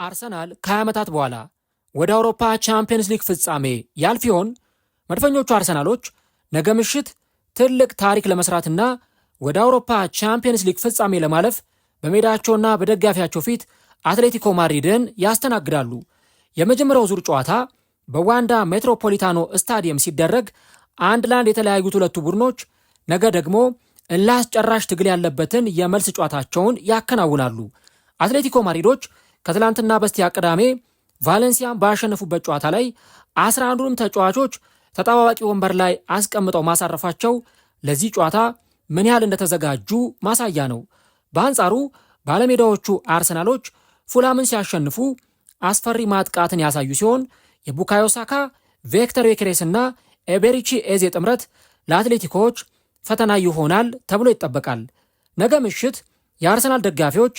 አርሰናል ከ20 ዓመታት በኋላ ወደ አውሮፓ ቻምፒየንስ ሊግ ፍጻሜ ያልፍ ይሆን? መድፈኞቹ አርሰናሎች ነገ ምሽት ትልቅ ታሪክ ለመስራትና ወደ አውሮፓ ቻምፒየንስ ሊግ ፍጻሜ ለማለፍ በሜዳቸውና በደጋፊያቸው ፊት አትሌቲኮ ማድሪድን ያስተናግዳሉ። የመጀመሪያው ዙር ጨዋታ በዋንዳ ሜትሮፖሊታኖ ስታዲየም ሲደረግ 1-1 የተለያዩት ሁለቱ ቡድኖች ነገ ደግሞ እላስጨራሽ ትግል ያለበትን የመልስ ጨዋታቸውን ያከናውናሉ። አትሌቲኮ ማድሪዶች ከትላንትና በስቲያ ቅዳሜ ቫሌንሲያን ባሸነፉበት ጨዋታ ላይ 11ዱንም ተጫዋቾች ተጠባባቂ ወንበር ላይ አስቀምጠው ማሳረፋቸው ለዚህ ጨዋታ ምን ያህል እንደተዘጋጁ ማሳያ ነው። በአንጻሩ ባለሜዳዎቹ አርሰናሎች ፉላምን ሲያሸንፉ አስፈሪ ማጥቃትን ያሳዩ ሲሆን የቡካዮ ሳካ፣ ቪክተር ዮኬሬስ እና ኤቤሪቺ ኤዜ ጥምረት ለአትሌቲኮዎች ፈተና ይሆናል ተብሎ ይጠበቃል። ነገ ምሽት የአርሰናል ደጋፊዎች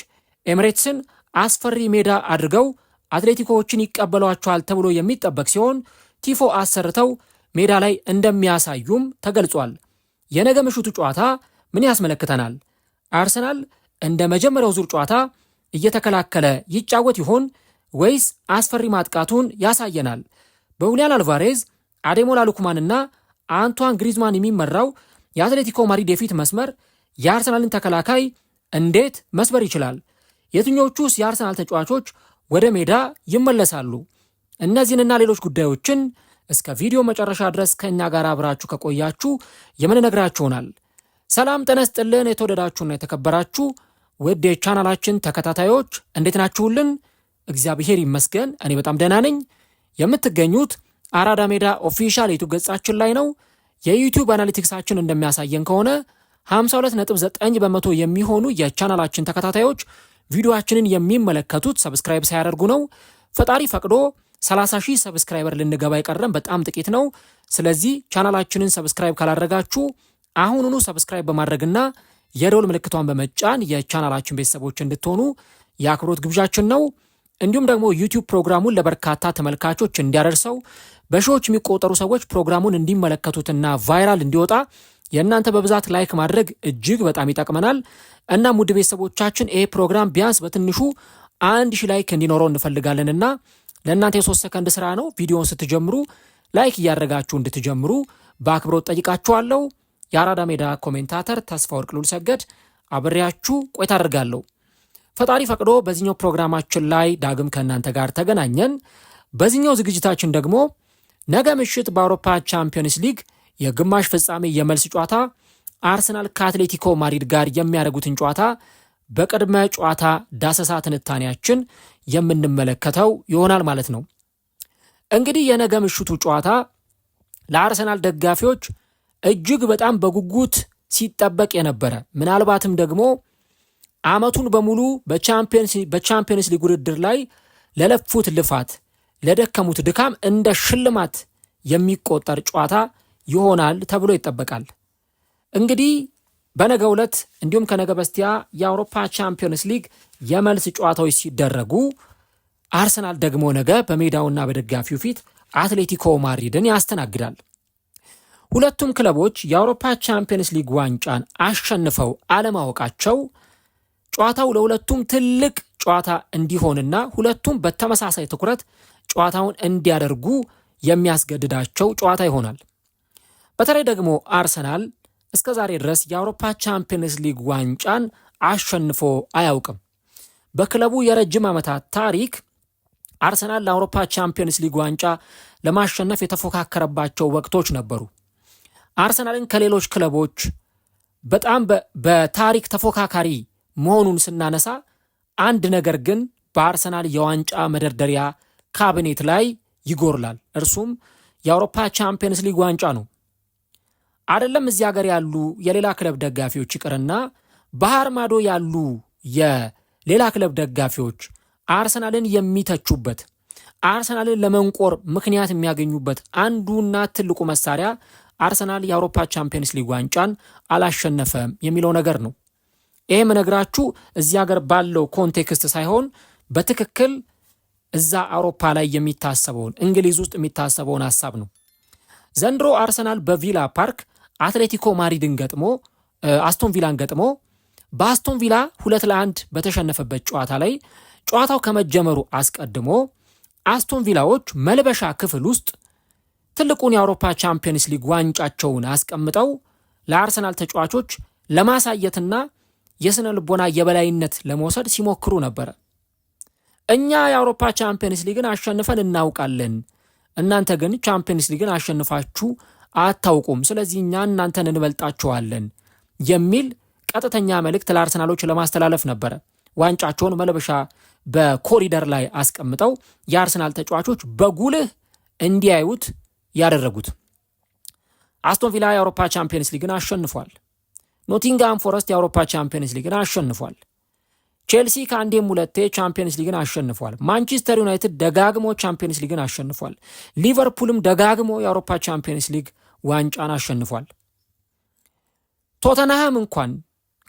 ኤምሬትስን አስፈሪ ሜዳ አድርገው አትሌቲኮዎችን ይቀበሏቸዋል ተብሎ የሚጠበቅ ሲሆን ቲፎ አሰርተው ሜዳ ላይ እንደሚያሳዩም ተገልጿል። የነገ ምሽቱ ጨዋታ ምን ያስመለክተናል? አርሰናል እንደ መጀመሪያው ዙር ጨዋታ እየተከላከለ ይጫወት ይሆን ወይስ አስፈሪ ማጥቃቱን ያሳየናል? በሁሊያን አልቫሬዝ፣ አዴሞላ ሉክማንና አንቷን ግሪዝማን የሚመራው የአትሌቲኮ ማድሪድ የፊት መስመር የአርሰናልን ተከላካይ እንዴት መስበር ይችላል? የትኞቹስ የአርሰናል ተጫዋቾች ወደ ሜዳ ይመለሳሉ? እነዚህንና ሌሎች ጉዳዮችን እስከ ቪዲዮ መጨረሻ ድረስ ከእኛ ጋር አብራችሁ ከቆያችሁ የምንነግራችሁናል። ሰላም ጤና ይስጥልን። የተወደዳችሁና የተከበራችሁ ውድ የቻናላችን ተከታታዮች እንዴት ናችሁልን? እግዚአብሔር ይመስገን እኔ በጣም ደህና ነኝ። የምትገኙት አራዳ ሜዳ ኦፊሻል ዩቲዩብ ገጻችን ላይ ነው። የዩቲዩብ አናሊቲክሳችን እንደሚያሳየን ከሆነ 52.9% የሚሆኑ የቻናላችን ተከታታዮች ቪዲዮአችንን የሚመለከቱት ሰብስክራይብ ሳያደርጉ ነው። ፈጣሪ ፈቅዶ 30,000 ሰብስክራይበር ልንገባ የቀረን በጣም ጥቂት ነው። ስለዚህ ቻናላችንን ሰብስክራይብ ካላደረጋችሁ አሁኑኑ ሰብስክራይብ በማድረግና የደወል ምልክቷን በመጫን የቻናላችን ቤተሰቦች እንድትሆኑ የአክብሮት ግብዣችን ነው። እንዲሁም ደግሞ ዩቲዩብ ፕሮግራሙን ለበርካታ ተመልካቾች እንዲያደርሰው በሺዎች የሚቆጠሩ ሰዎች ፕሮግራሙን እንዲመለከቱትና ቫይራል እንዲወጣ የእናንተ በብዛት ላይክ ማድረግ እጅግ በጣም ይጠቅመናል። እናም ውድ ቤተሰቦቻችን ይሄ ፕሮግራም ቢያንስ በትንሹ 1000 ላይክ እንዲኖረው እንፈልጋለንና ለእናንተ የ3 ሰከንድ ስራ ነው። ቪዲዮውን ስትጀምሩ ላይክ እያደረጋችሁ እንድትጀምሩ በአክብሮት ጠይቃችኋለሁ። የአራዳ ሜዳ ኮሜንታተር ተስፋ ወርቅ ሉል ሰገድ አብሬያችሁ ቆይታ አደርጋለሁ። ፈጣሪ ፈቅዶ በዚህኛው ፕሮግራማችን ላይ ዳግም ከእናንተ ጋር ተገናኘን። በዚህኛው ዝግጅታችን ደግሞ ነገ ምሽት በአውሮፓ ቻምፒየንስ ሊግ የግማሽ ፍጻሜ የመልስ ጨዋታ አርሰናል ከአትሌቲኮ ማድሪድ ጋር የሚያደርጉትን ጨዋታ በቅድመ ጨዋታ ዳሰሳ ትንታኔያችን የምንመለከተው ይሆናል ማለት ነው። እንግዲህ የነገ ምሽቱ ጨዋታ ለአርሰናል ደጋፊዎች እጅግ በጣም በጉጉት ሲጠበቅ የነበረ ምናልባትም ደግሞ ዓመቱን በሙሉ በቻምፒየንስ ሊግ ውድድር ላይ ለለፉት ልፋት ለደከሙት ድካም እንደ ሽልማት የሚቆጠር ጨዋታ ይሆናል ተብሎ ይጠበቃል። እንግዲህ በነገው ዕለት እንዲሁም ከነገ በስቲያ የአውሮፓ ቻምፒየንስ ሊግ የመልስ ጨዋታዎች ሲደረጉ አርሰናል ደግሞ ነገ በሜዳውና በደጋፊው ፊት አትሌቲኮ ማድሪድን ያስተናግዳል። ሁለቱም ክለቦች የአውሮፓ ቻምፒየንስ ሊግ ዋንጫን አሸንፈው አለማወቃቸው ጨዋታው ለሁለቱም ትልቅ ጨዋታ እንዲሆንና ሁለቱም በተመሳሳይ ትኩረት ጨዋታውን እንዲያደርጉ የሚያስገድዳቸው ጨዋታ ይሆናል። በተለይ ደግሞ አርሰናል እስከ ዛሬ ድረስ የአውሮፓ ቻምፒየንስ ሊግ ዋንጫን አሸንፎ አያውቅም። በክለቡ የረጅም ዓመታት ታሪክ አርሰናል ለአውሮፓ ቻምፒየንስ ሊግ ዋንጫ ለማሸነፍ የተፎካከረባቸው ወቅቶች ነበሩ። አርሰናልን ከሌሎች ክለቦች በጣም በታሪክ ተፎካካሪ መሆኑን ስናነሳ አንድ ነገር ግን በአርሰናል የዋንጫ መደርደሪያ ካቢኔት ላይ ይጎርላል። እርሱም የአውሮፓ ቻምፒየንስ ሊግ ዋንጫ ነው። አይደለም እዚህ ሀገር ያሉ የሌላ ክለብ ደጋፊዎች ይቅርና ባህር ማዶ ያሉ የሌላ ክለብ ደጋፊዎች አርሰናልን የሚተቹበት አርሰናልን ለመንቆር ምክንያት የሚያገኙበት አንዱና ትልቁ መሳሪያ አርሰናል የአውሮፓ ቻምፒየንስ ሊግ ዋንጫን አላሸነፈም የሚለው ነገር ነው። ይሄም ነግራችሁ እዚህ ሀገር ባለው ኮንቴክስት ሳይሆን በትክክል እዛ አውሮፓ ላይ የሚታሰበውን እንግሊዝ ውስጥ የሚታሰበውን ሐሳብ ነው። ዘንድሮ አርሰናል በቪላ ፓርክ አትሌቲኮ ማድሪድን ገጥሞ አስቶን ቪላን ገጥሞ በአስቶን ቪላ 2-1 በተሸነፈበት ጨዋታ ላይ ጨዋታው ከመጀመሩ አስቀድሞ አስቶን ቪላዎች መልበሻ ክፍል ውስጥ ትልቁን የአውሮፓ ቻምፒየንስ ሊግ ዋንጫቸውን አስቀምጠው ለአርሰናል ተጫዋቾች ለማሳየትና የስነ ልቦና የበላይነት ለመውሰድ ሲሞክሩ ነበር። እኛ የአውሮፓ ቻምፒየንስ ሊግን አሸንፈን እናውቃለን፣ እናንተ ግን ቻምፒየንስ ሊግን አሸንፋችሁ አታውቁም፣ ስለዚህ እኛ እናንተን እንበልጣችኋለን የሚል ቀጥተኛ መልእክት ለአርሰናሎች ለማስተላለፍ ነበር ዋንጫቸውን መልበሻ በኮሪደር ላይ አስቀምጠው የአርሰናል ተጫዋቾች በጉልህ እንዲያዩት ያደረጉት። አስቶን ቪላ የአውሮፓ ቻምፒየንስ ሊግን አሸንፏል። ኖቲንግሃም ፎረስት የአውሮፓ ቻምፒየንስ ሊግን አሸንፏል። ቼልሲ ከአንዴም ሁለቴ ቻምፒየንስ ሊግን አሸንፏል። ማንቸስተር ዩናይትድ ደጋግሞ ቻምፒየንስ ሊግን አሸንፏል። ሊቨርፑልም ደጋግሞ የአውሮፓ ቻምፒየንስ ሊግ ዋንጫን አሸንፏል። ቶተንሃም እንኳን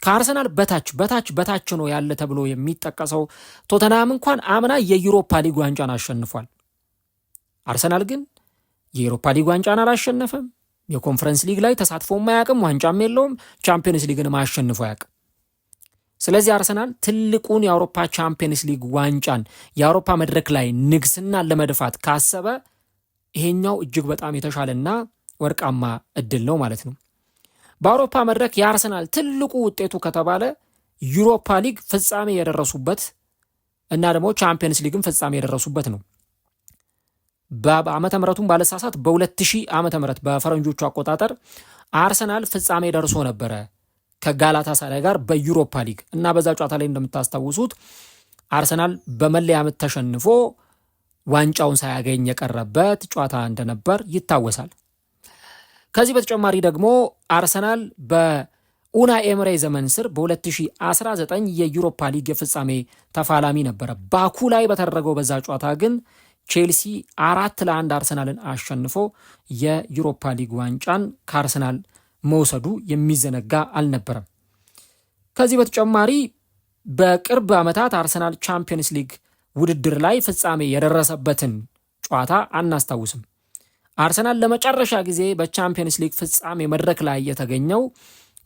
ከአርሰናል በታች ነው ያለ ተብሎ የሚጠቀሰው ቶተንሃም እንኳን አምና የዩሮፓ ሊግ ዋንጫን አሸንፏል። አርሰናል ግን የዩሮፓ ሊግ ዋንጫን አላሸነፈም። የኮንፈረንስ ሊግ ላይ ተሳትፎም አያውቅም፣ ዋንጫም የለውም። ቻምፒየንስ ሊግን ማሸንፎ አያውቅም። ስለዚህ አርሰናል ትልቁን የአውሮፓ ቻምፒየንስ ሊግ ዋንጫን የአውሮፓ መድረክ ላይ ንግስናን ለመድፋት ካሰበ ይሄኛው እጅግ በጣም የተሻለና ወርቃማ እድል ነው ማለት ነው። በአውሮፓ መድረክ የአርሰናል ትልቁ ውጤቱ ከተባለ ዩሮፓ ሊግ ፍጻሜ የደረሱበት እና ደግሞ ቻምፒየንስ ሊግም ፍጻሜ የደረሱበት ነው። በዓመተ ምሕረቱን ባለሳሳት በ2000 ዓመተ ምሕረት በፈረንጆቹ አቆጣጠር አርሰናል ፍጻሜ ደርሶ ነበረ ከጋላታሳራይ ጋር በዩሮፓ ሊግ እና በዛ ጨዋታ ላይ እንደምታስታውሱት አርሰናል በመለያ ምት ተሸንፎ ዋንጫውን ሳያገኝ የቀረበት ጨዋታ እንደነበር ይታወሳል። ከዚህ በተጨማሪ ደግሞ አርሰናል በኡናይ ኤምሬ ዘመን ስር በ2019 የዩሮፓ ሊግ የፍጻሜ ተፋላሚ ነበረ። ባኩ ላይ በተደረገው በዛ ጨዋታ ግን ቼልሲ 4-1 አርሰናልን አሸንፎ የዩሮፓ ሊግ ዋንጫን ከአርሰናል መውሰዱ የሚዘነጋ አልነበረም። ከዚህ በተጨማሪ በቅርብ ዓመታት አርሰናል ቻምፒየንስ ሊግ ውድድር ላይ ፍጻሜ የደረሰበትን ጨዋታ አናስታውስም። አርሰናል ለመጨረሻ ጊዜ በቻምፒየንስ ሊግ ፍጻሜ መድረክ ላይ የተገኘው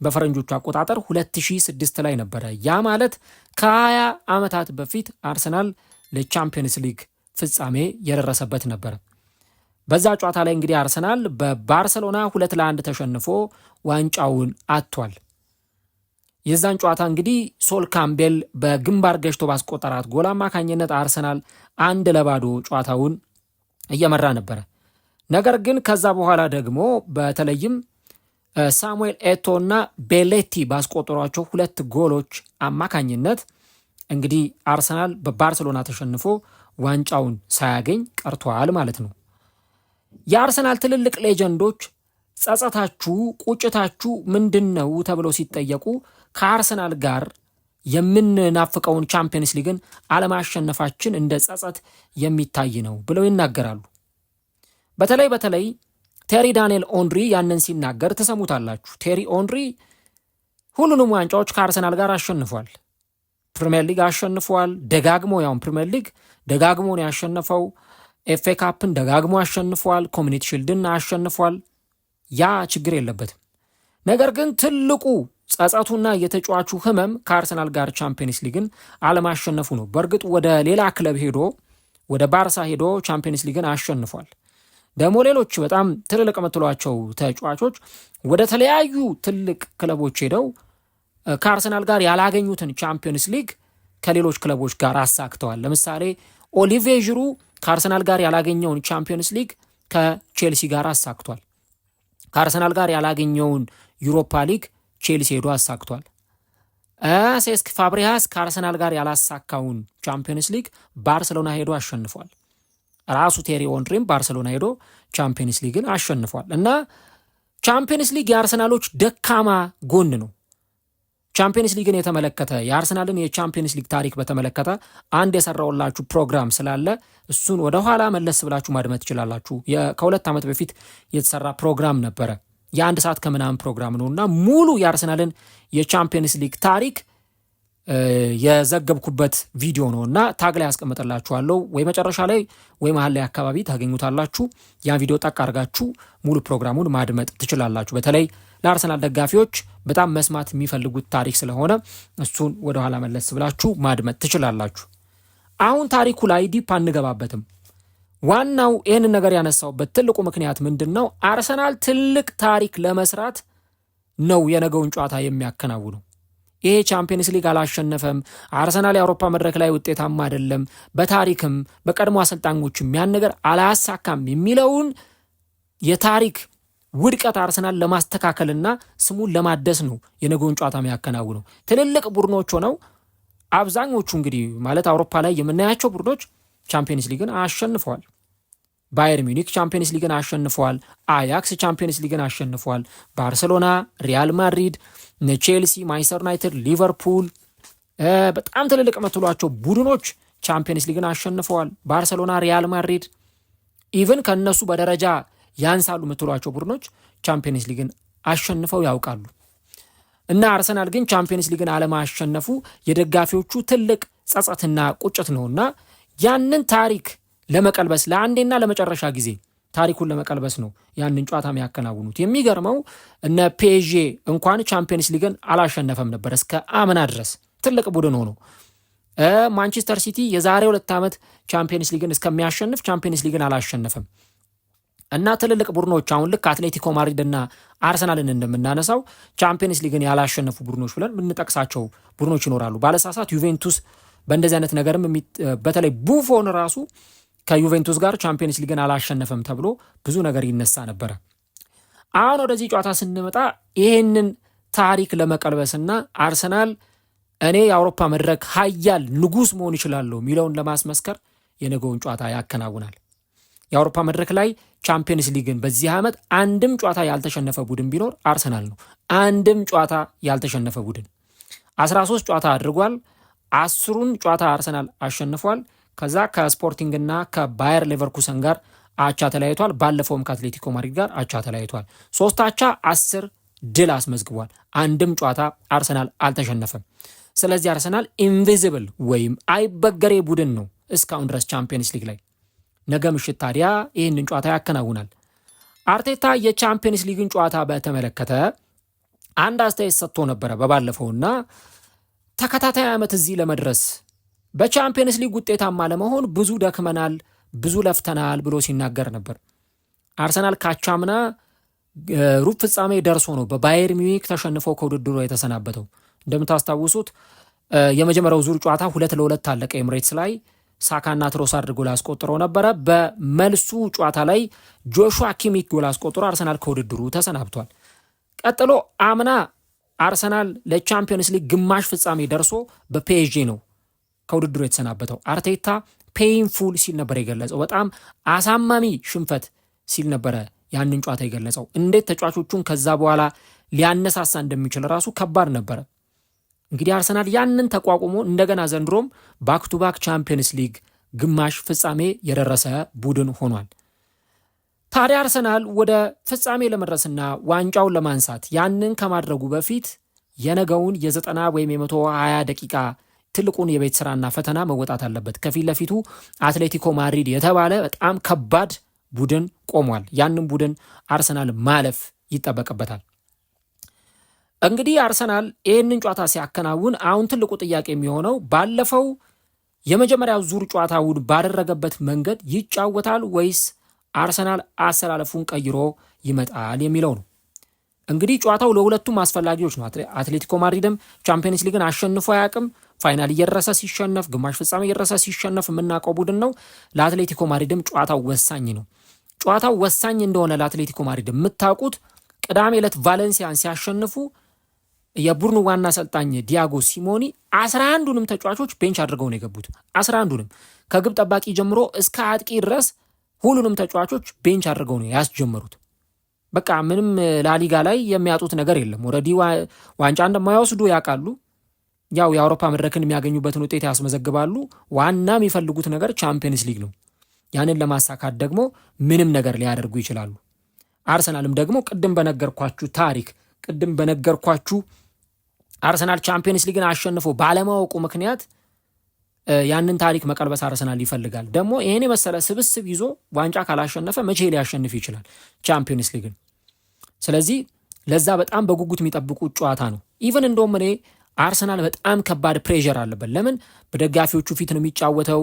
በፈረንጆቹ አቆጣጠር 2006 ላይ ነበረ። ያ ማለት ከ20 ዓመታት በፊት አርሰናል ለቻምፒየንስ ሊግ ፍጻሜ የደረሰበት ነበር። በዛ ጨዋታ ላይ እንግዲህ አርሰናል በባርሰሎና 2-1 ተሸንፎ ዋንጫውን አጥቷል። የዛን ጨዋታ እንግዲህ ሶል ካምቤል በግንባር ገጭቶ ባስቆጠራት ጎል አማካኝነት አርሰናል 1-0 ጨዋታውን እየመራ ነበረ። ነገር ግን ከዛ በኋላ ደግሞ በተለይም ሳሙኤል ኤቶ እና ቤሌቲ ባስቆጠሯቸው 2 ጎሎች አማካኝነት እንግዲህ አርሰናል በባርሰሎና ተሸንፎ ዋንጫውን ሳያገኝ ቀርቷል ማለት ነው። የአርሰናል ትልልቅ ሌጀንዶች ጸጸታችሁ፣ ቁጭታችሁ ምንድነው ተብለው ሲጠየቁ ከአርሰናል ጋር የምንናፍቀውን ቻምፒየንስ ሊግን አለማሸነፋችን እንደ ጸጸት የሚታይ ነው ብለው ይናገራሉ። በተለይ ቴሪ ዳንኤል ኦንሪ ያንን ሲናገር ትሰሙታላችሁ። ቴሪ ኦንሪ ሁሉንም ዋንጫዎች ከአርሰናል ጋር አሸንፏል። ፕሪሚየር ሊግ አሸንፏል ደጋግሞ፣ ያውም ፕሪሚየር ሊግ ደጋግሞ ነው ያሸነፈው። ኤፍኤ ካፕን ደጋግሞ አሸንፏል። ኮሚኒቲ ሺልድን አሸንፏል። ያ ችግር የለበትም። ነገር ግን ትልቁ ጸጸቱና የተጫዋቹ ህመም ከአርሰናል ጋር ቻምፒየንስ ሊግን አለማሸነፉ ነው። በእርግጥ ወደ ሌላ ክለብ ሄዶ ወደ ባርሳ ሄዶ ቻምፒየንስ ሊግን አሸንፏል። ደግሞ ሌሎች በጣም ትልልቅ የምትሏቸው ተጫዋቾች ወደ ተለያዩ ትልቅ ክለቦች ሄደው ከአርሰናል ጋር ያላገኙትን ቻምፒየንስ ሊግ ከሌሎች ክለቦች ጋር አሳክተዋል። ለምሳሌ ኦሊቬ ዥሩ ከአርሰናል ጋር ያላገኘውን ቻምፒየንስ ሊግ ከቼልሲ ጋር አሳክቷል። ከአርሰናል ጋር ያላገኘውን ዩሮፓ ሊግ ቼልሲ ሄዶ አሳክቷል። ሴስክ ፋብሪያስ ከአርሰናል ጋር ያላሳካውን ቻምፒየንስ ሊግ ባርሰሎና ሄዶ አሸንፏል። ራሱ ቴሪ ኦንሪም ባርሰሎና ሄዶ ቻምፒየንስ ሊግን አሸንፏል። እና ቻምፒየንስ ሊግ የአርሰናሎች ደካማ ጎን ነው። ቻምፒየንስ ሊግን የተመለከተ የአርሰናልን የቻምፒየንስ ሊግ ታሪክ በተመለከተ አንድ የሰራውላችሁ ፕሮግራም ስላለ እሱን ወደ ኋላ መለስ ብላችሁ ማድመጥ ትችላላችሁ። ከ2 ዓመት በፊት የተሰራ ፕሮግራም ነበረ። የ1 ሰዓት ከምናምን ፕሮግራም ነውና ሙሉ የአርሰናልን የቻምፒየንስ ሊግ ታሪክ የዘገብኩበት ቪዲዮ ነውና ታግ ላይ ያስቀምጥላችኋለሁ። ወይ መጨረሻ ላይ ወይ መሀል ላይ አካባቢ ታገኙታላችሁ። ያን ቪዲዮ ጠቅ አድርጋችሁ ሙሉ ፕሮግራሙን ማድመጥ ትችላላችሁ። በተለይ ለአርሰናል ደጋፊዎች በጣም መስማት የሚፈልጉት ታሪክ ስለሆነ እሱን ወደ ኋላ መለስ ብላችሁ ማድመጥ ትችላላችሁ። አሁን ታሪኩ ላይ ዲፕ አንገባበትም። ዋናው ይህንን ነገር ያነሳውበት ትልቁ ምክንያት ምንድን ነው? አርሰናል ትልቅ ታሪክ ለመስራት ነው የነገውን ጨዋታ የሚያከናውነው። ይሄ ቻምፒየንስ ሊግ አላሸነፈም፣ አርሰናል የአውሮፓ መድረክ ላይ ውጤታማ አይደለም፣ በታሪክም በቀድሞ አሰልጣኞችም ያን ነገር አላሳካም የሚለውን የታሪክ ውድቀት አርሰናል ለማስተካከልና ስሙን ለማደስ ነው የነገውን ጨዋታ የሚያከናውነው። ትልልቅ ቡድኖች ሆነው አብዛኞቹ እንግዲህ ማለት አውሮፓ ላይ የምናያቸው ቡድኖች ቻምፒየንስ ሊግን አሸንፈዋል። ባየር ሚኒክ ቻምፒየንስ ሊግን አሸንፈዋል። አያክስ ቻምፒየንስ ሊግን አሸንፈዋል። ባርሴሎና፣ ሪያል ማድሪድ፣ ቼልሲ፣ ማንቸስተር ዩናይትድ፣ ሊቨርፑል በጣም ትልልቅ የምትሏቸው ቡድኖች ቻምፒየንስ ሊግን አሸንፈዋል። ባርሴሎና፣ ሪያል ማድሪድ ኢቭን ከነሱ በደረጃ ያንሳሉ የምትሏቸው ቡድኖች ቻምፒየንስ ሊግን አሸንፈው ያውቃሉ። እና አርሰናል ግን ቻምፒየንስ ሊግን አለማሸነፉ የደጋፊዎቹ ትልቅ ጸጸትና ቁጭት ነውና ያንን ታሪክ ለመቀልበስ ለአንዴና ለመጨረሻ ጊዜ ታሪኩን ለመቀልበስ ነው ያንን ጨዋታ የሚያከናውኑት። የሚገርመው እነ ፔዤ እንኳን ቻምፒየንስ ሊግን አላሸነፈም ነበር እስከ አምና ድረስ ትልቅ ቡድን ሆኖ። ማንቸስተር ሲቲ የዛሬ 2 ዓመት ቻምፒየንስ ሊግን እስከሚያሸንፍ ቻምፒየንስ ሊግን አላሸነፈም። እና ትልልቅ ቡድኖች አሁን ልክ አትሌቲኮ ማድሪድና አርሰናልን እንደምናነሳው ቻምፒየንስ ሊግን ያላሸነፉ ቡድኖች ብለን የምንጠቅሳቸው ቡድኖች ይኖራሉ። ባለሳሳት ዩቬንቱስ በእንደዚህ አይነት ነገርም በተለይ ቡፎን ራሱ ከዩቬንቱስ ጋር ቻምፒየንስ ሊግን አላሸነፈም ተብሎ ብዙ ነገር ይነሳ ነበረ። አሁን ወደዚህ ጨዋታ ስንመጣ ይህንን ታሪክ ለመቀልበስና አርሰናል እኔ የአውሮፓ መድረክ ሀያል ንጉስ መሆን ይችላለሁ የሚለውን ለማስመስከር የነገውን ጨዋታ ያከናውናል። የአውሮፓ መድረክ ላይ ቻምፒየንስ ሊግን በዚህ ዓመት አንድም ጨዋታ ያልተሸነፈ ቡድን ቢኖር አርሰናል ነው። አንድም ጨዋታ ያልተሸነፈ ቡድን 13 ጨዋታ አድርጓል። 10ሩን ጨዋታ አርሰናል አሸንፏል። ከዛ ከስፖርቲንግና ከባየር ሌቨርኩሰን ጋር አቻ ተለያይቷል። ባለፈውም ከአትሌቲኮ ማድሪድ ጋር አቻ ተለያይቷል። 3 አቻ 10 ድል አስመዝግቧል። አንድም ጨዋታ አርሰናል አልተሸነፈም። ስለዚህ አርሰናል ኢንቪዚብል ወይም አይበገሬ ቡድን ነው እስካሁን ድረስ ቻምፒየንስ ሊግ ላይ። ነገ ምሽት ታዲያ ይህንን ጨዋታ ያከናውናል። አርቴታ የቻምፒየንስ ሊግን ጨዋታ በተመለከተ አንድ አስተያየት ሰጥቶ ነበረ በባለፈውና ተከታታይ ዓመት እዚህ ለመድረስ በቻምፒየንስ ሊግ ውጤታማ ለመሆን ብዙ ደክመናል፣ ብዙ ለፍተናል ብሎ ሲናገር ነበር። አርሰናል ካቻምና ሩብ ፍጻሜ ደርሶ ነው በባየር ሚኒክ ተሸንፎ ከውድድሩ የተሰናበተው። እንደምታስታውሱት የመጀመሪያው ዙር ጨዋታ 2-2 አለቀ ኤምሬትስ ላይ። ሳካና ትሮሳርድ ጎል አስቆጥረው ነበረ። በመልሱ ጨዋታ ላይ ጆሹዋ ኪሚክ ጎል አስቆጥሮ አርሰናል ከውድድሩ ተሰናብቷል። ቀጥሎ አምና አርሰናል ለቻምፒየንስ ሊግ ግማሽ ፍጻሜ ደርሶ በፒኤስጂ ነው ከውድድሩ የተሰናበተው። አርቴታ ፔይንፉል ሲል ነበር የገለጸው። በጣም አሳማሚ ሽንፈት ሲል ነበረ ያንን ጨዋታ የገለጸው። እንዴት ተጫዋቾቹን ከዛ በኋላ ሊያነሳሳ እንደሚችል ራሱ ከባድ ነበረ። እንግዲህ አርሰናል ያንን ተቋቁሞ እንደገና ዘንድሮም ባክ ቱ ባክ ቻምፒየንስ ሊግ ግማሽ ፍጻሜ የደረሰ ቡድን ሆኗል። ታዲያ አርሰናል ወደ ፍጻሜ ለመድረስና ዋንጫውን ለማንሳት ያንን ከማድረጉ በፊት የነገውን የ90 ወይም የ120 ደቂቃ ትልቁን የቤት ስራና ፈተና መወጣት አለበት። ከፊት ለፊቱ አትሌቲኮ ማድሪድ የተባለ በጣም ከባድ ቡድን ቆሟል። ያንን ቡድን አርሰናል ማለፍ ይጠበቅበታል። እንግዲህ አርሰናል ይህንን ጨዋታ ሲያከናውን አሁን ትልቁ ጥያቄ የሚሆነው ባለፈው የመጀመሪያው ዙር ጨዋታውን ባደረገበት መንገድ ይጫወታል ወይስ አርሰናል አሰላለፉን ቀይሮ ይመጣል የሚለው ነው። እንግዲህ ጨዋታው ለሁለቱም አስፈላጊዎች ነው። አትሌቲኮ ማድሪድም ቻምፒየንስ ሊግን አሸንፎ አያውቅም። ፋይናል እየደረሰ ሲሸነፍ፣ ግማሽ ፍጻሜ እየደረሰ ሲሸነፍ የምናውቀው ቡድን ነው። ለአትሌቲኮ ማድሪድም ጨዋታው ወሳኝ ነው። ጨዋታው ወሳኝ እንደሆነ ለአትሌቲኮ ማድሪድ የምታውቁት ቅዳሜ ዕለት ቫሌንሲያን ሲያሸንፉ የቡድኑ ዋና አሰልጣኝ ዲያጎ ሲሞኒ 11ዱንም ተጫዋቾች ቤንች አድርገው ነው የገቡት። 11ዱንም ከግብ ጠባቂ ጀምሮ እስከ አጥቂ ድረስ ሁሉንም ተጫዋቾች ቤንች አድርገው ነው ያስጀመሩት። በቃ ምንም ላሊጋ ላይ የሚያጡት ነገር የለም። ኦልሬዲ ዋንጫ እንደማይወስዱ ያውቃሉ። ያው የአውሮፓ መድረክን የሚያገኙበትን ውጤት ያስመዘግባሉ። ዋና የሚፈልጉት ነገር ቻምፒየንስ ሊግ ነው። ያንን ለማሳካት ደግሞ ምንም ነገር ሊያደርጉ ይችላሉ። አርሰናልም ደግሞ ቅድም በነገርኳችሁ አርሰናል ቻምፒየንስ ሊግን አሸንፎ ባለማወቁ ምክንያት ያንን ታሪክ መቀልበስ አርሰናል ይፈልጋል። ደግሞ ይሄን የመሰለ ስብስብ ይዞ ዋንጫ ካላሸነፈ መቼ ሊያሸንፍ ይችላል ቻምፒየንስ ሊግን? ስለዚህ ለዛ በጣም በጉጉት የሚጠብቁት ጨዋታ ነው። ኢቨን እንደውም እኔ አርሰናል በጣም ከባድ ፕሬዠር አለበት። ለምን? በደጋፊዎቹ ፊት ነው የሚጫወተው።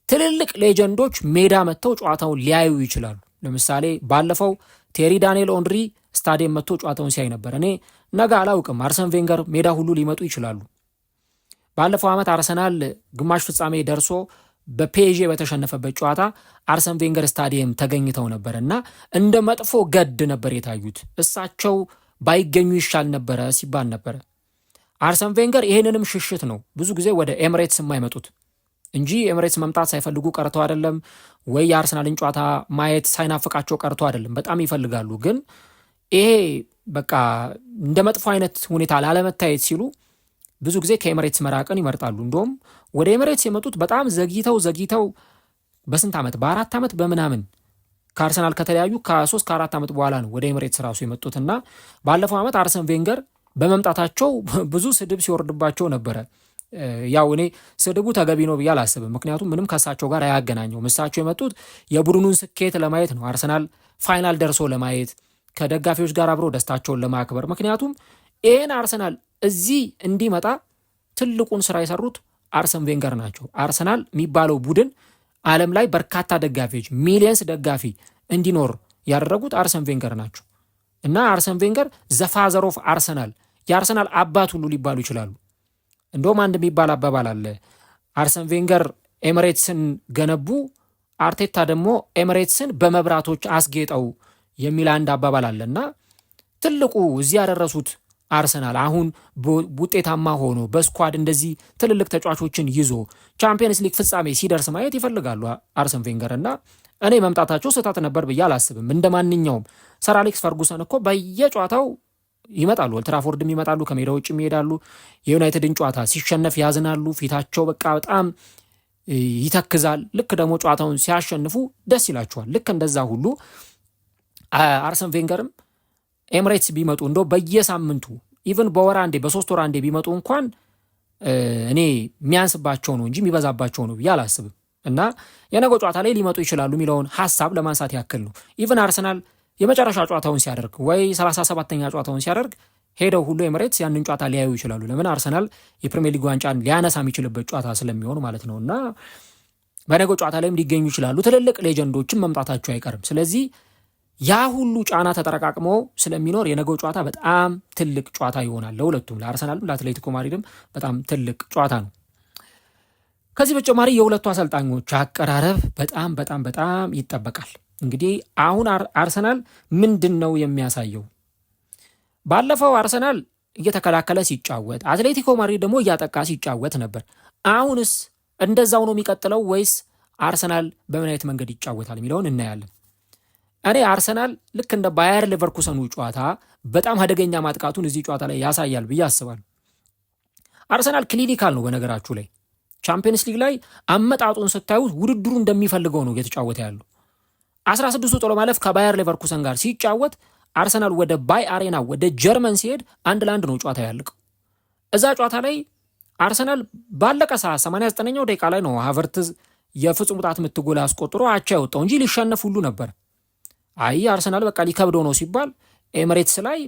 ትልልቅ ሌጀንዶች ሜዳ መጥተው ጨዋታውን ሊያዩ ይችላሉ። ለምሳሌ ባለፈው ቴሪ ዳንኤል ኦንሪ ስታዲየም መጥቶ ጨዋታውን ሲያይ ነበር። እኔ ነገ አላውቅም፣ አርሰን ቬንገር ሜዳ ሁሉ ሊመጡ ይችላሉ። ባለፈው ዓመት አርሰናል ግማሽ ፍጻሜ ደርሶ በፔዤ በተሸነፈበት ጨዋታ አርሰን ቬንገር ስታዲየም ተገኝተው ነበር እና እንደ መጥፎ ገድ ነበር የታዩት። እሳቸው ባይገኙ ይሻል ነበረ ሲባል ነበረ። አርሰን ቬንገር ይህንንም ሽሽት ነው ብዙ ጊዜ ወደ ኤምሬትስ የማይመጡት እንጂ ኤምሬትስ መምጣት ሳይፈልጉ ቀርተው አይደለም፣ ወይ የአርሰናልን ጨዋታ ማየት ሳይናፍቃቸው ቀርቶ አይደለም። በጣም ይፈልጋሉ። ግን ይሄ በቃ እንደ መጥፎ አይነት ሁኔታ ላለመታየት ሲሉ ብዙ ጊዜ ከኤምሬትስ መራቅን ይመርጣሉ። እንደውም ወደ ኤምሬትስ የመጡት በጣም ዘግይተው በስንት ዓመት በ4 ዓመት በምናምን ከአርሰናል ከተለያዩ ከ3 ከ4 ዓመት በኋላ ነው ወደ ኤምሬትስ ራሱ የመጡትና ባለፈው ዓመት አርሰን ቬንገር በመምጣታቸው ብዙ ስድብ ሲወርድባቸው ነበረ። ያው እኔ ስድቡ ተገቢ ነው ብዬ አላስብም። ምክንያቱም ምንም ከእሳቸው ጋር አያገናኘውም። እሳቸው የመጡት የቡድኑን ስኬት ለማየት ነው። አርሰናል ፋይናል ደርሶ ለማየት ከደጋፊዎች ጋር አብሮ ደስታቸውን ለማክበር። ምክንያቱም ይህን አርሰናል እዚህ እንዲመጣ ትልቁን ስራ የሰሩት አርሰን ቬንገር ናቸው። አርሰናል የሚባለው ቡድን ዓለም ላይ በርካታ ደጋፊዎች ሚሊየንስ ደጋፊ እንዲኖር ያደረጉት አርሰን ቬንገር ናቸው እና አርሰን ቬንገር ዘፋዘር ኦፍ አርሰናል የአርሰናል አባት ሁሉ ሊባሉ ይችላሉ። እንደውም አንድ የሚባል አባባል አለ። አርሰን ቬንገር ኤምሬትስን ገነቡ፣ አርቴታ ደግሞ ኤምሬትስን በመብራቶች አስጌጠው የሚል አንድ አባባል አለ እና ትልቁ እዚህ ያደረሱት አርሰናል አሁን ውጤታማ ሆኖ በስኳድ እንደዚህ ትልልቅ ተጫዋቾችን ይዞ ቻምፒየንስ ሊግ ፍጻሜ ሲደርስ ማየት ይፈልጋሉ አርሰን ቬንገር እና እኔ መምጣታቸው ስህተት ነበር ብዬ አላስብም። እንደ ማንኛውም ሰር አሌክስ ፈርጉሰን እኮ በየጨዋታው ይመጣሉ፣ ኦልትራፎርድም ይመጣሉ፣ ከሜዳ ውጭም ይሄዳሉ። የዩናይትድን ጨዋታ ሲሸነፍ ያዝናሉ፣ ፊታቸው በቃ በጣም ይተክዛል። ልክ ደግሞ ጨዋታውን ሲያሸንፉ ደስ ይላቸዋል። ልክ እንደዛ ሁሉ አርሰን ቬንገርም ኤምሬትስ ቢመጡ እንደው በየሳምንቱ ኢቭን በወር አንዴ በ3 ወር አንዴ ቢመጡ እንኳን እኔ የሚያንስባቸው ነው እንጂ የሚበዛባቸው ነው ብዬ አላስብም እና የነገው ጨዋታ ላይ ሊመጡ ይችላሉ የሚለውን ሀሳብ ለማንሳት ያክል ነው። ኢቭን አርሰናል የመጨረሻ ጨዋታውን ሲያደርግ ወይ 37ኛ ጨዋታውን ሲያደርግ ሄደው ሁሉ ኤምሬትስ ያንን ጨዋታ ሊያዩ ይችላሉ። ለምን? አርሰናል የፕሪሚየር ሊግ ዋንጫን ሊያነሳ የሚችልበት ጨዋታ ስለሚሆን ማለት ነው እና በነገው ጨዋታ ላይም ሊገኙ ይችላሉ። ትልልቅ ሌጀንዶችን መምጣታቸው አይቀርም። ስለዚህ ያ ሁሉ ጫና ተጠረቃቅሞ ስለሚኖር የነገው ጨዋታ በጣም ትልቅ ጨዋታ ይሆናል ለሁለቱም፣ ለአርሰናልም ለአትሌቲኮ ማድሪድም በጣም ትልቅ ጨዋታ ነው። ከዚህ በተጨማሪ የሁለቱ አሰልጣኞች አቀራረብ በጣም በጣም በጣም ይጠበቃል። እንግዲህ አሁን አርሰናል ምንድን ነው የሚያሳየው? ባለፈው አርሰናል እየተከላከለ ሲጫወት፣ አትሌቲኮ ማድሪድ ደግሞ እያጠቃ ሲጫወት ነበር። አሁንስ እንደዛው ነው የሚቀጥለው ወይስ አርሰናል በምን አይነት መንገድ ይጫወታል የሚለውን እናያለን። እኔ አርሰናል ልክ እንደ ባየር ሌቨርኩሰኑ ጨዋታ በጣም አደገኛ ማጥቃቱን እዚህ ጨዋታ ላይ ያሳያል ብዬ አስባለሁ። አርሰናል ክሊኒካል ነው። በነገራችሁ ላይ ቻምፒየንስ ሊግ ላይ አመጣጡን ስታዩት ውድድሩ እንደሚፈልገው ነው እየተጫወተ ያለው። 16ቱ ጥሎ ማለፍ ከባየር ሌቨርኩሰን ጋር ሲጫወት አርሰናል ወደ ባይ አሬና ወደ ጀርመን ሲሄድ 1-1 ነው ጨዋታ ያለቀው። እዛ ጨዋታ ላይ አርሰናል ባለቀ ሰዓት 89ኛው ደቂቃ ላይ ነው ሃቨርትዝ የፍጹም ቅጣት ምት ጎል አስቆጥሮ አቻ ያወጣው እንጂ ሊሸነፍ ሁሉ ነበር። አይ አርሰናል በቃ ሊከብደው ነው ሲባል ኤምሬትስ ላይ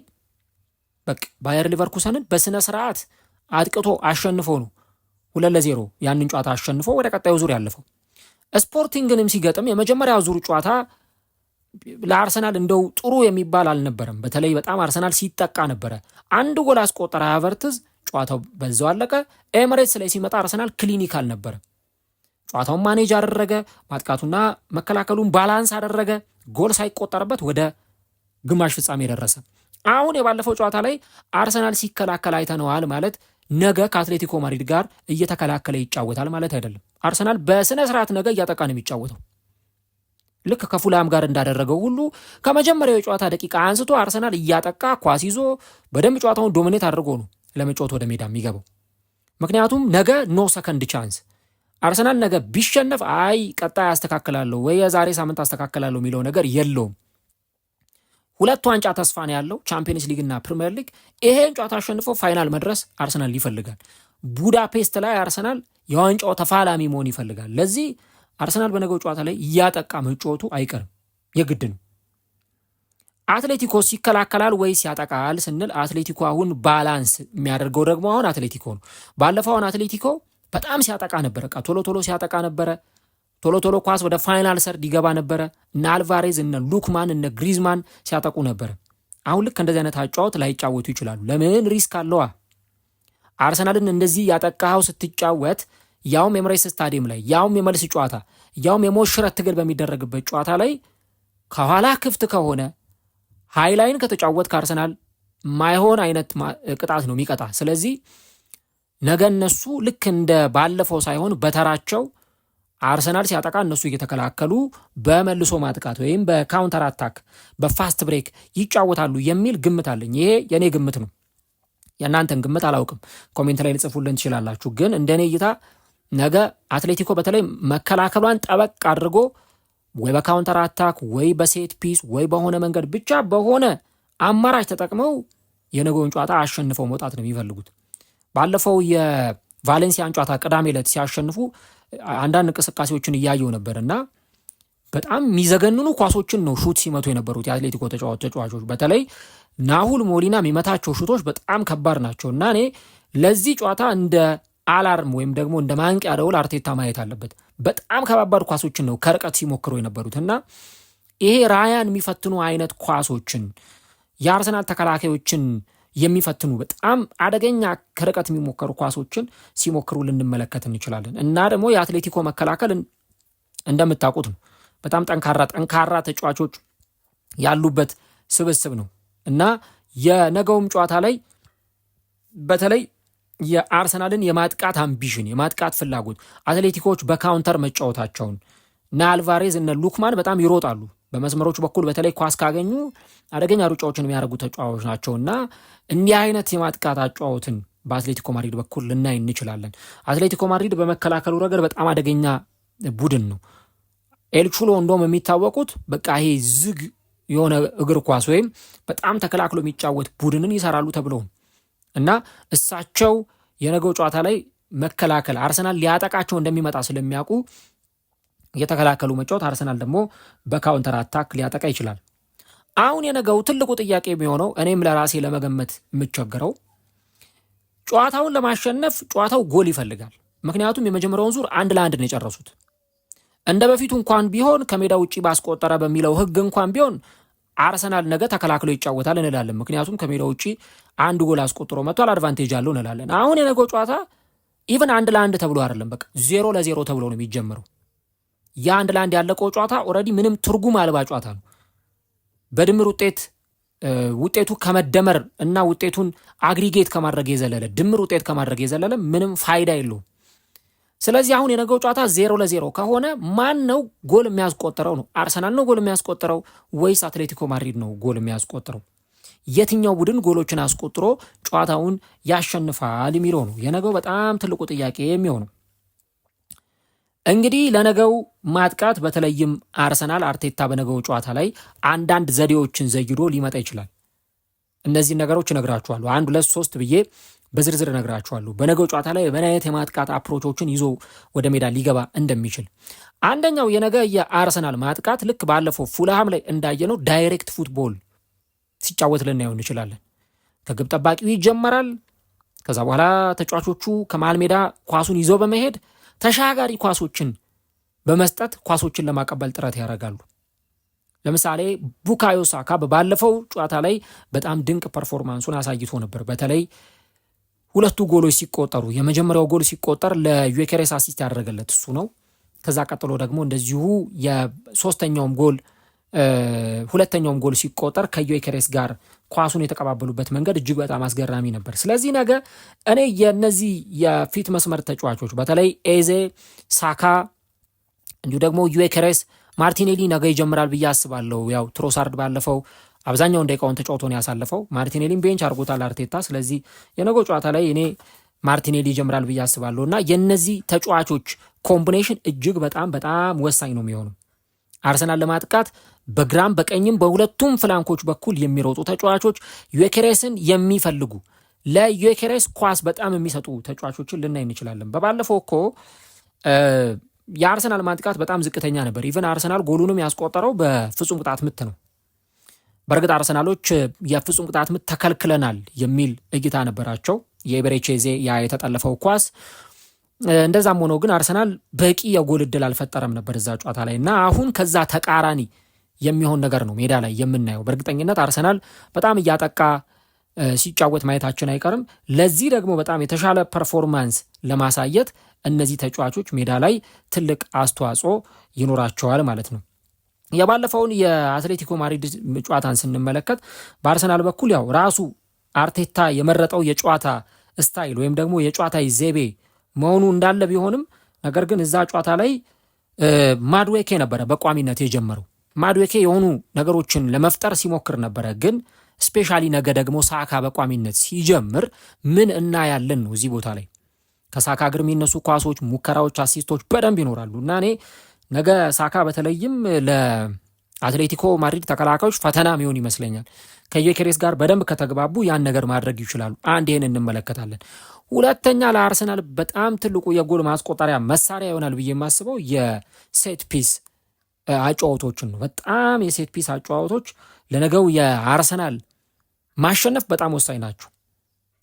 በቃ ባየር ሌቨርኩሰንን በስነ ስርዓት አጥቅቶ አሸንፎ ነው 2-0 ያንን ጨዋታ አሸንፎ ወደ ቀጣዩ ዙር ያለፈው። ስፖርቲንግንም ሲገጥም የመጀመሪያው ዙር ጨዋታ ለአርሰናል እንደው ጥሩ የሚባል አልነበረም። በተለይ በጣም አርሰናል ሲጠቃ ነበረ። 1 ጎል አስቆጠረ ሃቨርትዝ፣ ጨዋታው በዛው አለቀ። ኤምሬትስ ላይ ሲመጣ አርሰናል ክሊኒካል ነበረ። ጨዋታውን ማኔጅ አደረገ፣ ማጥቃቱና መከላከሉን ባላንስ አደረገ፣ ጎል ሳይቆጠርበት ወደ ግማሽ ፍጻሜ ደረሰ። አሁን የባለፈው ጨዋታ ላይ አርሰናል ሲከላከል አይተነዋል ማለት ነገ ከአትሌቲኮ ማድሪድ ጋር እየተከላከለ ይጫወታል ማለት አይደለም። አርሰናል በስነ ስርዓት ነገ እያጠቃ ነው የሚጫወተው። ልክ ከፉላም ጋር እንዳደረገው ሁሉ ከመጀመሪያው የጨዋታ ደቂቃ አንስቶ አርሰናል እያጠቃ ኳስ ይዞ በደንብ ጨዋታውን ዶሚኔት አድርጎ ነው ለመጫወት ወደ ሜዳ የሚገባው። ምክንያቱም ነገ ኖ ሰከንድ ቻንስ። አርሰናል ነገ ቢሸነፍ አይ ቀጣይ አስተካክላለሁ ወይ የዛሬ ሳምንት አስተካክላለሁ የሚለው ነገር የለውም። 2 ዋንጫ ተስፋ ነው ያለው፣ ቻምፒየንስ ሊግ እና ፕሪሚየር ሊግ። ይሄን ጨዋታ አሸንፎ ፋይናል መድረስ አርሰናል ይፈልጋል። ቡዳፔስት ላይ አርሰናል የዋንጫው ተፋላሚ መሆን ይፈልጋል። ለዚህ አርሰናል በነገው ጨዋታ ላይ እያጠቃ መጫወቱ አይቀርም፣ የግድ ነው። አትሌቲኮ ይከላከላል ወይስ ያጠቃል ስንል አትሌቲኮ አሁን ባላንስ የሚያደርገው ደግሞ አሁን አትሌቲኮ ነው። ባለፈው አሁን አትሌቲኮ በጣም ሲያጠቃ ነበረ። ቶሎ ሲያጠቃ ነበረ። ቶሎ ኳስ ወደ ፋይናል ሰርድ ይገባ ነበረ። እነ አልቫሬዝ እነ ሉክማን እነ ግሪዝማን ሲያጠቁ ነበረ። አሁን ልክ እንደዚህ አይነት አጫወት ላይጫወቱ ይችላሉ። ለምን? ሪስክ አለዋ። አርሰናልን እንደዚህ ያጠቃኸው ስትጫወት ያውም ኤምሬትስ ስታዲየም ላይ ያውም የመልስ ጨዋታ ያውም የሞሽረት ትግል በሚደረግበት ጨዋታ ላይ ከኋላ ክፍት ከሆነ ሃይላይን ከተጫወት ከአርሰናል ማይሆን አይነት ቅጣት ነው የሚቀጣ። ስለዚህ ነገ እነሱ ልክ እንደ ባለፈው ሳይሆን በተራቸው አርሰናል ሲያጠቃ እነሱ እየተከላከሉ በመልሶ ማጥቃት ወይም በካውንተር አታክ በፋስት ብሬክ ይጫወታሉ የሚል ግምት አለኝ። ይሄ የኔ ግምት ነው። የእናንተን ግምት አላውቅም። ኮሜንት ላይ ልጽፉልን ትችላላችሁ። ግን እንደኔ እይታ ነገ አትሌቲኮ በተለይ መከላከሏን ጠበቅ አድርጎ ወይ በካውንተር አታክ ወይ በሴት ፒስ ወይ በሆነ መንገድ ብቻ በሆነ አማራጭ ተጠቅመው የነገውን ጨዋታ አሸንፈው መውጣት ነው የሚፈልጉት። ባለፈው የቫሌንሲያን ጨዋታ ቅዳሜ ዕለት ሲያሸንፉ አንዳንድ እንቅስቃሴዎችን እያየው ነበር እና በጣም የሚዘገንኑ ኳሶችን ነው ሹት ሲመቱ የነበሩት የአትሌቲኮ ተጫዋቾች። በተለይ ናሁል ሞሊና የሚመታቸው ሹቶች በጣም ከባድ ናቸው እና እኔ ለዚህ ጨዋታ እንደ አላርም ወይም ደግሞ እንደ ማንቂያ ደውል አርቴታ ማየት አለበት። በጣም ከባባድ ኳሶችን ነው ከርቀት ሲሞክሩ የነበሩት እና ይሄ ራያን የሚፈትኑ አይነት ኳሶችን የአርሰናል ተከላካዮችን የሚፈትኑ በጣም አደገኛ ከርቀት የሚሞከሩ ኳሶችን ሲሞክሩ ልንመለከት እንችላለን። እና ደግሞ የአትሌቲኮ መከላከል እንደምታውቁት ነው በጣም ጠንካራ ተጫዋቾች ያሉበት ስብስብ ነው እና የነገውም ጨዋታ ላይ በተለይ የአርሰናልን የማጥቃት አምቢሽን የማጥቃት ፍላጎት አትሌቲኮች በካውንተር መጫወታቸውን እና አልቫሬዝ እነ ሉክማን በጣም ይሮጣሉ በመስመሮች በኩል በተለይ ኳስ ካገኙ አደገኛ ሩጫዎችን የሚያደርጉ ተጫዋቾች ናቸውና እንዲህ አይነት የማጥቃት አጫወትን በአትሌቲኮ ማድሪድ በኩል ልናይ እንችላለን። አትሌቲኮ ማድሪድ በመከላከሉ ረገድ በጣም አደገኛ ቡድን ነው። ኤልቹሎ እንደውም የሚታወቁት በቃ ይሄ ዝግ የሆነ እግር ኳስ ወይም በጣም ተከላክሎ የሚጫወት ቡድንን ይሰራሉ ተብለው እና እሳቸው የነገው ጨዋታ ላይ መከላከል አርሰናል ሊያጠቃቸው እንደሚመጣ ስለሚያውቁ የተከላከሉ መጫወት፣ አርሰናል ደግሞ በካውንተር አታክ ሊያጠቃ ይችላል። አሁን የነገው ትልቁ ጥያቄ የሚሆነው እኔም ለራሴ ለመገመት የምቸገረው ጨዋታውን ለማሸነፍ ጨዋታው ጎል ይፈልጋል። ምክንያቱም የመጀመሪያውን ዙር 1-1 ነው የጨረሱት። እንደ በፊቱ እንኳን ቢሆን ከሜዳ ውጪ ባስቆጠረ በሚለው ህግ እንኳን ቢሆን አርሰናል ነገ ተከላክሎ ይጫወታል እንላለን። ምክንያቱም ከሜዳ ውጪ አንድ ጎል አስቆጥሮ መጥቷል፣ አድቫንቴጅ አለው እንላለን። አሁን የነገው ጨዋታ ኢቭን 1-1 ተብሎ አይደለም፣ በቃ 0-0 ተብሎ ነው የሚጀምረው። የ1-1 ያለቀው ጨዋታ ኦልሬዲ ምንም ትርጉም አልባ ጨዋታ ነው። በድምር ውጤቱ ከመደመር እና ውጤቱን አግሪጌት ከማድረግ የዘለለ ድምር ውጤት ከማድረግ የዘለለ ምንም ፋይዳ የለውም። ስለዚህ አሁን የነገው ጨዋታ 0-0 ከሆነ ማን ነው ጎል የሚያስቆጥረው ነው? አርሰናል ነው ጎል የሚያስቆጥረው ወይስ አትሌቲኮ ማድሪድ ነው ጎል የሚያስቆጥረው? የትኛው ቡድን ጎሎችን አስቆጥሮ ጨዋታውን ያሸንፋል የሚለው ነው የነገው በጣም ትልቁ ጥያቄ የሚሆነው። እንግዲህ ለነገው ማጥቃት በተለይም አርሰናል አርቴታ በነገው ጨዋታ ላይ አንዳንድ ዘዴዎችን ዘይዶ ሊመጣ ይችላል። እነዚህ ነገሮች እነግራችኋለሁ፣ 1 2 3 ብዬ በዝርዝር እነግራችኋለሁ። በነገው ጨዋታ ላይ ምን አይነት የማጥቃት አፕሮቾችን ይዞ ወደ ሜዳ ሊገባ እንደሚችል። አንደኛው የነገ የአርሰናል ማጥቃት ልክ ባለፈው ፉልሃም ላይ እንዳየነው ዳይሬክት ፉትቦል ሲጫወት ልናየው እንችላለን። ከግብ ጠባቂው ይጀመራል። ከዛ በኋላ ተጫዋቾቹ ከመሃል ሜዳ ኳሱን ይዘው በመሄድ ተሻጋሪ ኳሶችን በመስጠት ኳሶችን ለማቀበል ጥረት ያደርጋሉ። ለምሳሌ ቡካዮ ሳካ ባለፈው ጨዋታ ላይ በጣም ድንቅ ፐርፎርማንሱን አሳይቶ ነበር። በተለይ ሁለቱ ጎሎች ሲቆጠሩ የመጀመሪያው ጎል ሲቆጠር ለዩኬሬስ አሲስት ያደረገለት እሱ ነው። ከዛ ቀጥሎ ደግሞ እንደዚሁ የሶስተኛውም ጎል ሁለተኛውም ጎል ሲቆጠር ከዩኬሬስ ጋር ኳሱን የተቀባበሉበት መንገድ እጅግ በጣም አስገራሚ ነበር። ስለዚህ ነገ እኔ የነዚህ የፊት መስመር ተጫዋቾች በተለይ ኤዜ፣ ሳካ እንዲሁ ደግሞ ዩኬሬስ፣ ማርቲኔሊ ነገ ይጀምራል ብዬ አስባለሁ። ያው ትሮሳርድ ባለፈው አብዛኛውን ደቂቃውን ተጫውቶ ነው ያሳለፈው። ማርቲኔሊን ቤንች አድርጎታል አርቴታ። ስለዚህ የነገው ጨዋታ ላይ እኔ ማርቲኔሊ ይጀምራል ብዬ አስባለሁ እና የነዚህ ተጫዋቾች ኮምቢኔሽን እጅግ በጣም ወሳኝ ነው የሚሆነው አርሰናል ለማጥቃት በግራም በቀኝም በሁለቱም ፍላንኮች በኩል የሚሮጡ ተጫዋቾች ዩኬሬስን የሚፈልጉ ለዩኬሬስ ኳስ በጣም የሚሰጡ ተጫዋቾችን ልናይ እንችላለን። በባለፈው እኮ የአርሰናል ማጥቃት በጣም ዝቅተኛ ነበር። ኢቨን አርሰናል ጎሉንም ያስቆጠረው በፍጹም ቅጣት ምት ነው። በእርግጥ አርሰናሎች የፍጹም ቅጣት ምት ተከልክለናል የሚል እይታ ነበራቸው። የኤቤሬቺዜ ያ የተጠለፈው ኳስ እንደዛም ሆኖ ግን አርሰናል በቂ የጎል እድል አልፈጠረም ነበር እዛ ጨዋታ ላይ እና አሁን ከዛ ተቃራኒ የሚሆን ነገር ነው ሜዳ ላይ የምናየው። በእርግጠኝነት አርሰናል በጣም እያጠቃ ሲጫወት ማየታችን አይቀርም። ለዚህ ደግሞ በጣም የተሻለ ፐርፎርማንስ ለማሳየት እነዚህ ተጫዋቾች ሜዳ ላይ ትልቅ አስተዋጽኦ ይኖራቸዋል ማለት ነው። የባለፈውን የአትሌቲኮ ማድሪድ ጨዋታን ስንመለከት በአርሰናል በኩል ያው ራሱ አርቴታ የመረጠው የጨዋታ ስታይል ወይም ደግሞ የጨዋታ ዘይቤ መሆኑ እንዳለ ቢሆንም ነገር ግን እዛ ጨዋታ ላይ ማድዌኬ ነበረ በቋሚነት የጀመረው። ማድዌኬ የሆኑ ነገሮችን ለመፍጠር ሲሞክር ነበረ። ግን ስፔሻሊ ነገ ደግሞ ሳካ በቋሚነት ሲጀምር ምን እናያለን ነው እዚህ ቦታ ላይ ከሳካ እግር የሚነሱ ኳሶች፣ ሙከራዎች፣ አሲስቶች በደንብ ይኖራሉ እና እኔ ነገ ሳካ በተለይም ለአትሌቲኮ ማድሪድ ተከላካዮች ፈተና የሚሆን ይመስለኛል። ከዮኬሬስ ጋር በደንብ ከተግባቡ ያን ነገር ማድረግ ይችላሉ። አንድ ይሄን እንመለከታለን። ሁለተኛ ለአርሰናል በጣም ትልቁ የጎል ማስቆጠሪያ መሳሪያ ይሆናል ብዬ የማስበው የሴት ፒስ አጨዋወቶችን ነው። በጣም የሴት ፒስ አጨዋወቶች ለነገው የአርሰናል ማሸነፍ በጣም ወሳኝ ናቸው።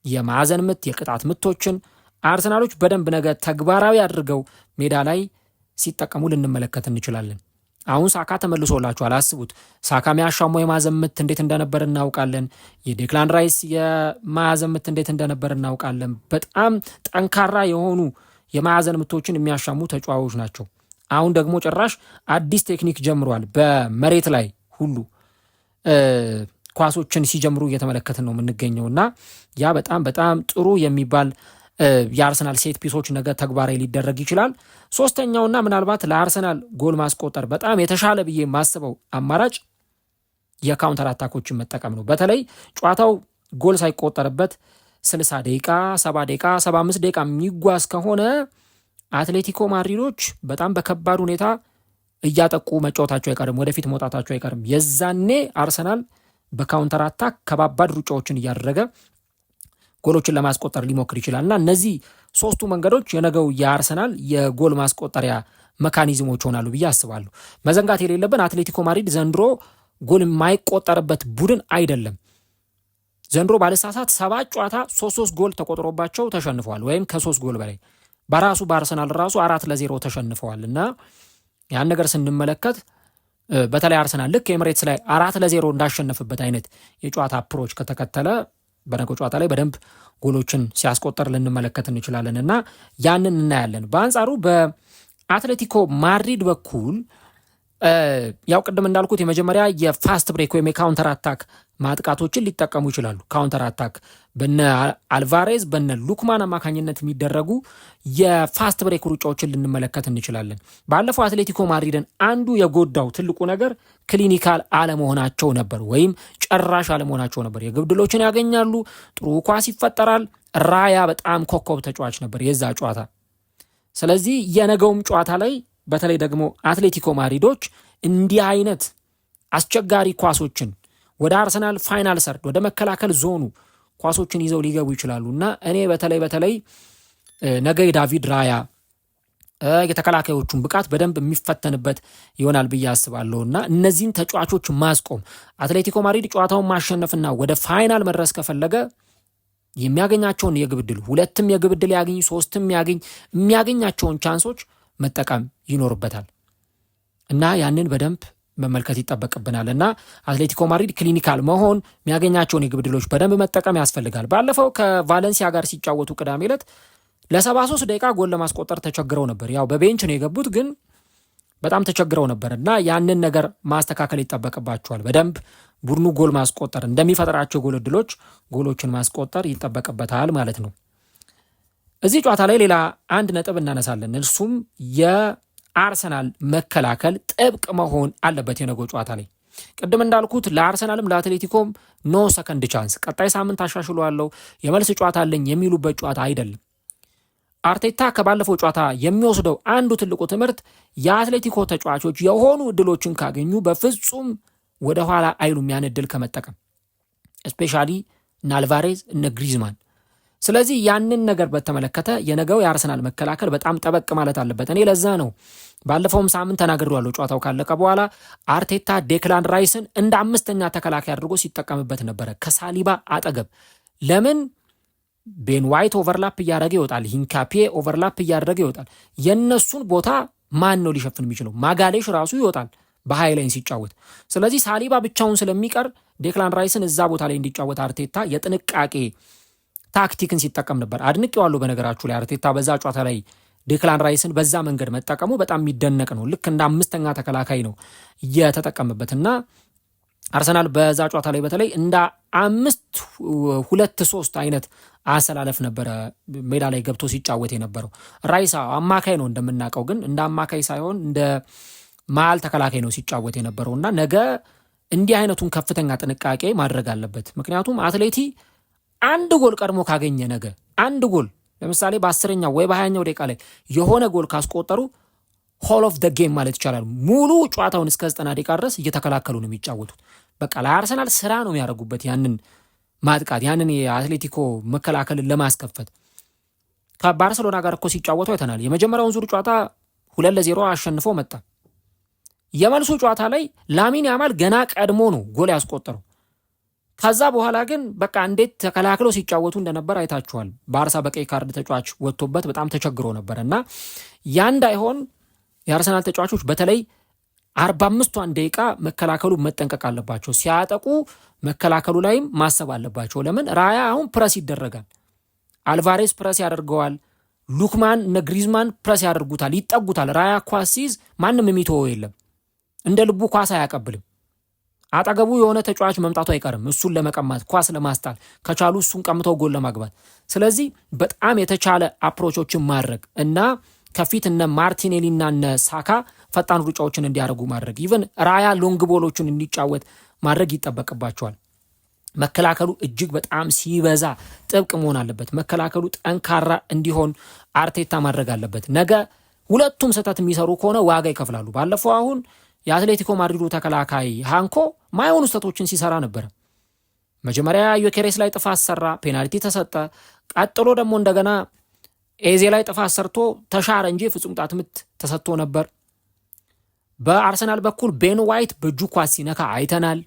የማዕዘን ምት፣ የቅጣት ምቶችን አርሰናሎች በደንብ ነገ ተግባራዊ አድርገው ሜዳ ላይ ሲጠቀሙ ልንመለከት እንችላለን። አሁን ሳካ ተመልሶላችኋል። አስቡት፣ ሳካ የሚያሻማው የማዕዘን ምት እንዴት እንደነበር እናውቃለን። የዴክላን ራይስ የማዕዘን ምት እንዴት እንደነበር እናውቃለን። በጣም ጠንካራ የሆኑ የማዕዘን ምቶችን የሚያሻሙ ተጫዋቾች ናቸው። አሁን ደግሞ ጭራሽ አዲስ ቴክኒክ ጀምሯል። በመሬት ላይ ሁሉ ኳሶችን ሲጀምሩ እየተመለከትን ነው የምንገኘው እና ያ በጣም በጣም ጥሩ የሚባል የአርሰናል ሴት ፒሶች ነገ ተግባራዊ ሊደረግ ይችላል። ሶስተኛውና ምናልባት ለአርሰናል ጎል ማስቆጠር በጣም የተሻለ ብዬ የማስበው አማራጭ የካውንተር አታኮችን መጠቀም ነው። በተለይ ጨዋታው ጎል ሳይቆጠርበት 60 ደቂቃ፣ 70 ደቂቃ፣ 75 ደቂቃ የሚጓዝ ከሆነ አትሌቲኮ ማድሪዶች በጣም በከባድ ሁኔታ እያጠቁ መጫወታቸው አይቀርም፣ ወደፊት መውጣታቸው አይቀርም። የዛኔ አርሰናል በካውንተር አታክ ከባባድ ሩጫዎችን እያደረገ ጎሎችን ለማስቆጠር ሊሞክር ይችላል እና እነዚህ ሶስቱ መንገዶች የነገው የአርሰናል የጎል ማስቆጠሪያ መካኒዝሞች ሆናሉ ብዬ አስባለሁ። መዘንጋት የሌለብን አትሌቲኮ ማድሪድ ዘንድሮ ጎል የማይቆጠርበት ቡድን አይደለም። ዘንድሮ ባለሳሳት 7 ጨዋታ 3 ጎል ተቆጥሮባቸው ተሸንፈዋል፣ ወይም ከ3 ጎል በላይ በራሱ በአርሰናል ራሱ 4-0 ተሸንፈዋል እና ያን ነገር ስንመለከት በተለይ አርሰናል ልክ ኤምሬትስ ላይ 4-0 እንዳሸነፍበት አይነት የጨዋታ አፕሮች ከተከተለ በነገው ጨዋታ ላይ በደንብ ጎሎችን ሲያስቆጠር ልንመለከት እንችላለን እና ያንን እናያለን። በአንጻሩ በአትሌቲኮ ማድሪድ በኩል ያው ቅድም እንዳልኩት የመጀመሪያ የፋስት ብሬክ ወይም የካውንተር አታክ ማጥቃቶችን ሊጠቀሙ ይችላሉ። ካውንተር አታክ በነ አልቫሬዝ በነ ሉክማን አማካኝነት የሚደረጉ የፋስት ብሬክ ሩጫዎችን ልንመለከት እንችላለን። ባለፈው አትሌቲኮ ማድሪድን አንዱ የጎዳው ትልቁ ነገር ክሊኒካል አለመሆናቸው ነበር፣ ወይም ጨራሽ አለመሆናቸው ነበር። የግብ ዕድሎችን ያገኛሉ፣ ጥሩ ኳስ ይፈጠራል። ራያ በጣም ኮከብ ተጫዋች ነበር የዛ ጨዋታ። ስለዚህ የነገውም ጨዋታ ላይ በተለይ ደግሞ አትሌቲኮ ማድሪዶች እንዲህ አይነት አስቸጋሪ ኳሶችን ወደ አርሰናል ፋይናል ሰርድ ወደ መከላከል ዞኑ ኳሶችን ይዘው ሊገቡ ይችላሉ እና እኔ በተለይ ነገ ዳቪድ ራያ የተከላካዮቹን ብቃት በደንብ የሚፈተንበት ይሆናል ብዬ አስባለሁ እና እነዚህን ተጫዋቾች ማስቆም አትሌቲኮ ማድሪድ ጨዋታውን ማሸነፍና ወደ ፋይናል መድረስ ከፈለገ የሚያገኛቸውን የግብ ዕድል 2 የግብ ዕድል ያገኝ 3 የሚያገኛቸውን ቻንሶች መጠቀም ይኖርበታል እና ያንን በደንብ መመልከት ይጠበቅብናል እና አትሌቲኮ ማድሪድ ክሊኒካል መሆን የሚያገኛቸውን የግብ ዕድሎች በደንብ መጠቀም ያስፈልጋል። ባለፈው ከቫለንሲያ ጋር ሲጫወቱ ቅዳሜ ዕለት ለ73 ደቂቃ ጎል ለማስቆጠር ተቸግረው ነበር። ያው በቤንች ነው የገቡት፣ ግን በጣም ተቸግረው ነበር እና ያንን ነገር ማስተካከል ይጠበቅባቸዋል። በደንብ ቡድኑ ጎል ማስቆጠር እንደሚፈጥራቸው ጎል ዕድሎች ጎሎችን ማስቆጠር ይጠበቅበታል ማለት ነው። እዚህ ጨዋታ ላይ ሌላ አንድ ነጥብ እናነሳለን። እርሱም የአርሰናል መከላከል ጥብቅ መሆን አለበት። የነገው ጨዋታ ላይ ቅድም እንዳልኩት ለአርሰናልም ለአትሌቲኮም ኖ ሰከንድ ቻንስ፣ ቀጣይ ሳምንት አሻሽሏለሁ የመልስ ጨዋታ አለኝ የሚሉበት ጨዋታ አይደለም። አርቴታ ከባለፈው ጨዋታ የሚወስደው አንዱ ትልቁ ትምህርት የአትሌቲኮ ተጫዋቾች የሆኑ እድሎችን ካገኙ በፍጹም ወደ ኋላ አይሉም ያን እድል ከመጠቀም፣ ስፔሻሊ እነ አልቫሬዝ እነ ግሪዝማን። ስለዚህ ያንን ነገር በተመለከተ የነገው የአርሰናል መከላከል በጣም ጠበቅ ማለት አለበት። እኔ ለዛ ነው ባለፈውም ሳምንት ተናግሬዋለሁ። ጨዋታው ካለቀ በኋላ አርቴታ ዴክላን ራይስን እንደ አምስተኛ ተከላካይ አድርጎ ሲጠቀምበት ነበረ ከሳሊባ አጠገብ። ለምን ቤን ዋይት ኦቨርላፕ እያደረገ ይወጣል፣ ሂንካፔ ኦቨርላፕ እያደረገ ይወጣል። የነሱን ቦታ ማን ነው ሊሸፍን የሚችለው? ማጋሌሽ ራሱ ይወጣል በሃይላይን ሲጫወት። ስለዚህ ሳሊባ ብቻውን ስለሚቀር ዴክላን ራይስን እዛ ቦታ ላይ እንዲጫወት አርቴታ የጥንቃቄ ታክቲክን ሲጠቀም ነበር። አድንቄዋለሁ። በነገራችሁ ላይ አርቴታ በዛ ጨዋታ ላይ ዴክላን ራይስን በዛ መንገድ መጠቀሙ በጣም የሚደነቅ ነው። ልክ እንደ አምስተኛ ተከላካይ ነው የተጠቀምበትና አርሰናል በዛ ጨዋታ ላይ በተለይ እንደ 5-2-3 አይነት አሰላለፍ ነበረ ሜዳ ላይ ገብቶ ሲጫወት የነበረው። ራይስ አማካይ ነው እንደምናውቀው፣ ግን እንደ አማካይ ሳይሆን እንደ መሀል ተከላካይ ነው ሲጫወት የነበረውና ነገ እንዲህ አይነቱን ከፍተኛ ጥንቃቄ ማድረግ አለበት። ምክንያቱም አትሌቲ አንድ ጎል ቀድሞ ካገኘ ነገ አንድ ጎል ለምሳሌ በ10ኛው ወይ በ20ኛው ደቂቃ ላይ የሆነ ጎል ካስቆጠሩ ሆል ኦፍ ደ ጌም ማለት ይቻላል። ሙሉ ጨዋታውን እስከ 90 ደቂቃ ድረስ እየተከላከሉ ነው የሚጫወቱት። በቃ ለአርሰናል ስራ ነው የሚያደርጉበት ያንን ማጥቃት፣ ያንን የአትሌቲኮ መከላከልን ለማስከፈት። ከባርሰሎና ጋር እኮ ሲጫወቱ አይተናል። የመጀመሪያውን ዙር ጨዋታ 2-0 አሸንፎ መጣ። የመልሱ ጨዋታ ላይ ላሚን ያማል ገና ቀድሞ ነው ጎል ያስቆጠረው። ከዛ በኋላ ግን በቃ እንዴት ተከላክለው ሲጫወቱ እንደነበር አይታችኋል። ባርሳ በቀይ ካርድ ተጫዋች ወጥቶበት በጣም ተቸግሮ ነበር እና ያ እንዳይሆን የአርሰናል ተጫዋቾች በተለይ 45ቷን ደቂቃ መከላከሉ መጠንቀቅ አለባቸው። ሲያጠቁ መከላከሉ ላይም ማሰብ አለባቸው። ለምን ራያ አሁን ፕረስ ይደረጋል። አልቫሬስ ፕረስ ያደርገዋል። ሉክማን እነ ግሪዝማን ፕረስ ያደርጉታል፣ ይጠጉታል። ራያ ኳስ ሲይዝ ማንም የሚተወው የለም። እንደ ልቡ ኳስ አያቀብልም። አጠገቡ የሆነ ተጫዋች መምጣቱ አይቀርም እሱን ለመቀማት፣ ኳስ ለማስጣል፣ ከቻሉ እሱን ቀምተው ጎል ለማግባት። ስለዚህ በጣም የተቻለ አፕሮቾችን ማድረግ እና ከፊት እነ ማርቲኔሊና እነ ሳካ ፈጣን ሩጫዎችን እንዲያደርጉ ማድረግ፣ ኢቨን ራያ ሎንግ ቦሎችን እንዲጫወት ማድረግ ይጠበቅባቸዋል። መከላከሉ እጅግ በጣም ሲበዛ ጥብቅ መሆን አለበት። መከላከሉ ጠንካራ እንዲሆን አርቴታ ማድረግ አለበት። ነገ ሁለቱም ስህተት የሚሰሩ ከሆነ ዋጋ ይከፍላሉ። ባለፈው አሁን የአትሌቲኮ ማድሪዱ ተከላካይ ሃንኮ ማይሆኑ ስህተቶችን ሲሰራ ነበረ። መጀመሪያ ዮኬሬስ ላይ ጥፋት ሰራ፣ ፔናልቲ ተሰጠ። ቀጥሎ ደግሞ እንደገና ኤዜ ላይ ጥፋት ሰርቶ ተሻረ እንጂ ፍጹም ቅጣት ምት ተሰጥቶ ነበር። በአርሰናል በኩል ቤን ዋይት በእጁ ኳስ ሲነካ አይተናል።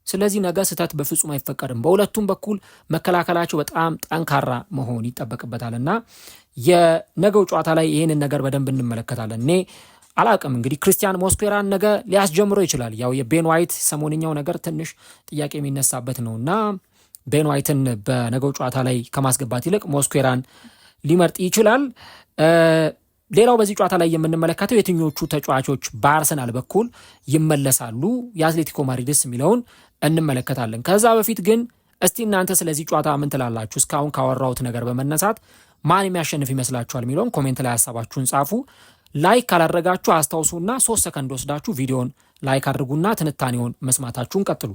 ስለዚህ ነገ ስህተት በፍጹም አይፈቀድም። በሁለቱም በኩል መከላከላቸው በጣም ጠንካራ መሆን ይጠበቅበታል እና የነገው ጨዋታ ላይ ይህንን ነገር በደንብ እንመለከታለን። እኔ አላቅም እንግዲህ ክርስቲያን ሞስኩዌራን ነገ ሊያስጀምረው ይችላል። ያው የቤን ዋይት ሰሞንኛው ነገር ትንሽ ጥያቄ የሚነሳበት ነው እና ቤን ዋይትን በነገው ጨዋታ ላይ ከማስገባት ይልቅ ሞስኩዌራን ሊመርጥ ይችላል። ሌላው በዚህ ጨዋታ ላይ የምንመለከተው የትኞቹ ተጫዋቾች በአርሰናል በኩል ይመለሳሉ፣ የአትሌቲኮ ማድሪድስ የሚለውን እንመለከታለን። ከዛ በፊት ግን እስቲ እናንተ ስለዚህ ጨዋታ ምን ትላላችሁ? እስካሁን ካወራሁት ነገር በመነሳት ማን የሚያሸንፍ ይመስላችኋል የሚለውን ኮሜንት ላይ ሀሳባችሁን ጻፉ። ላይክ ካላደረጋችሁ አስታውሱና 3 ሰከንድ ወስዳችሁ ቪዲዮን ላይክ አድርጉና ትንታኔውን መስማታችሁን ቀጥሉ።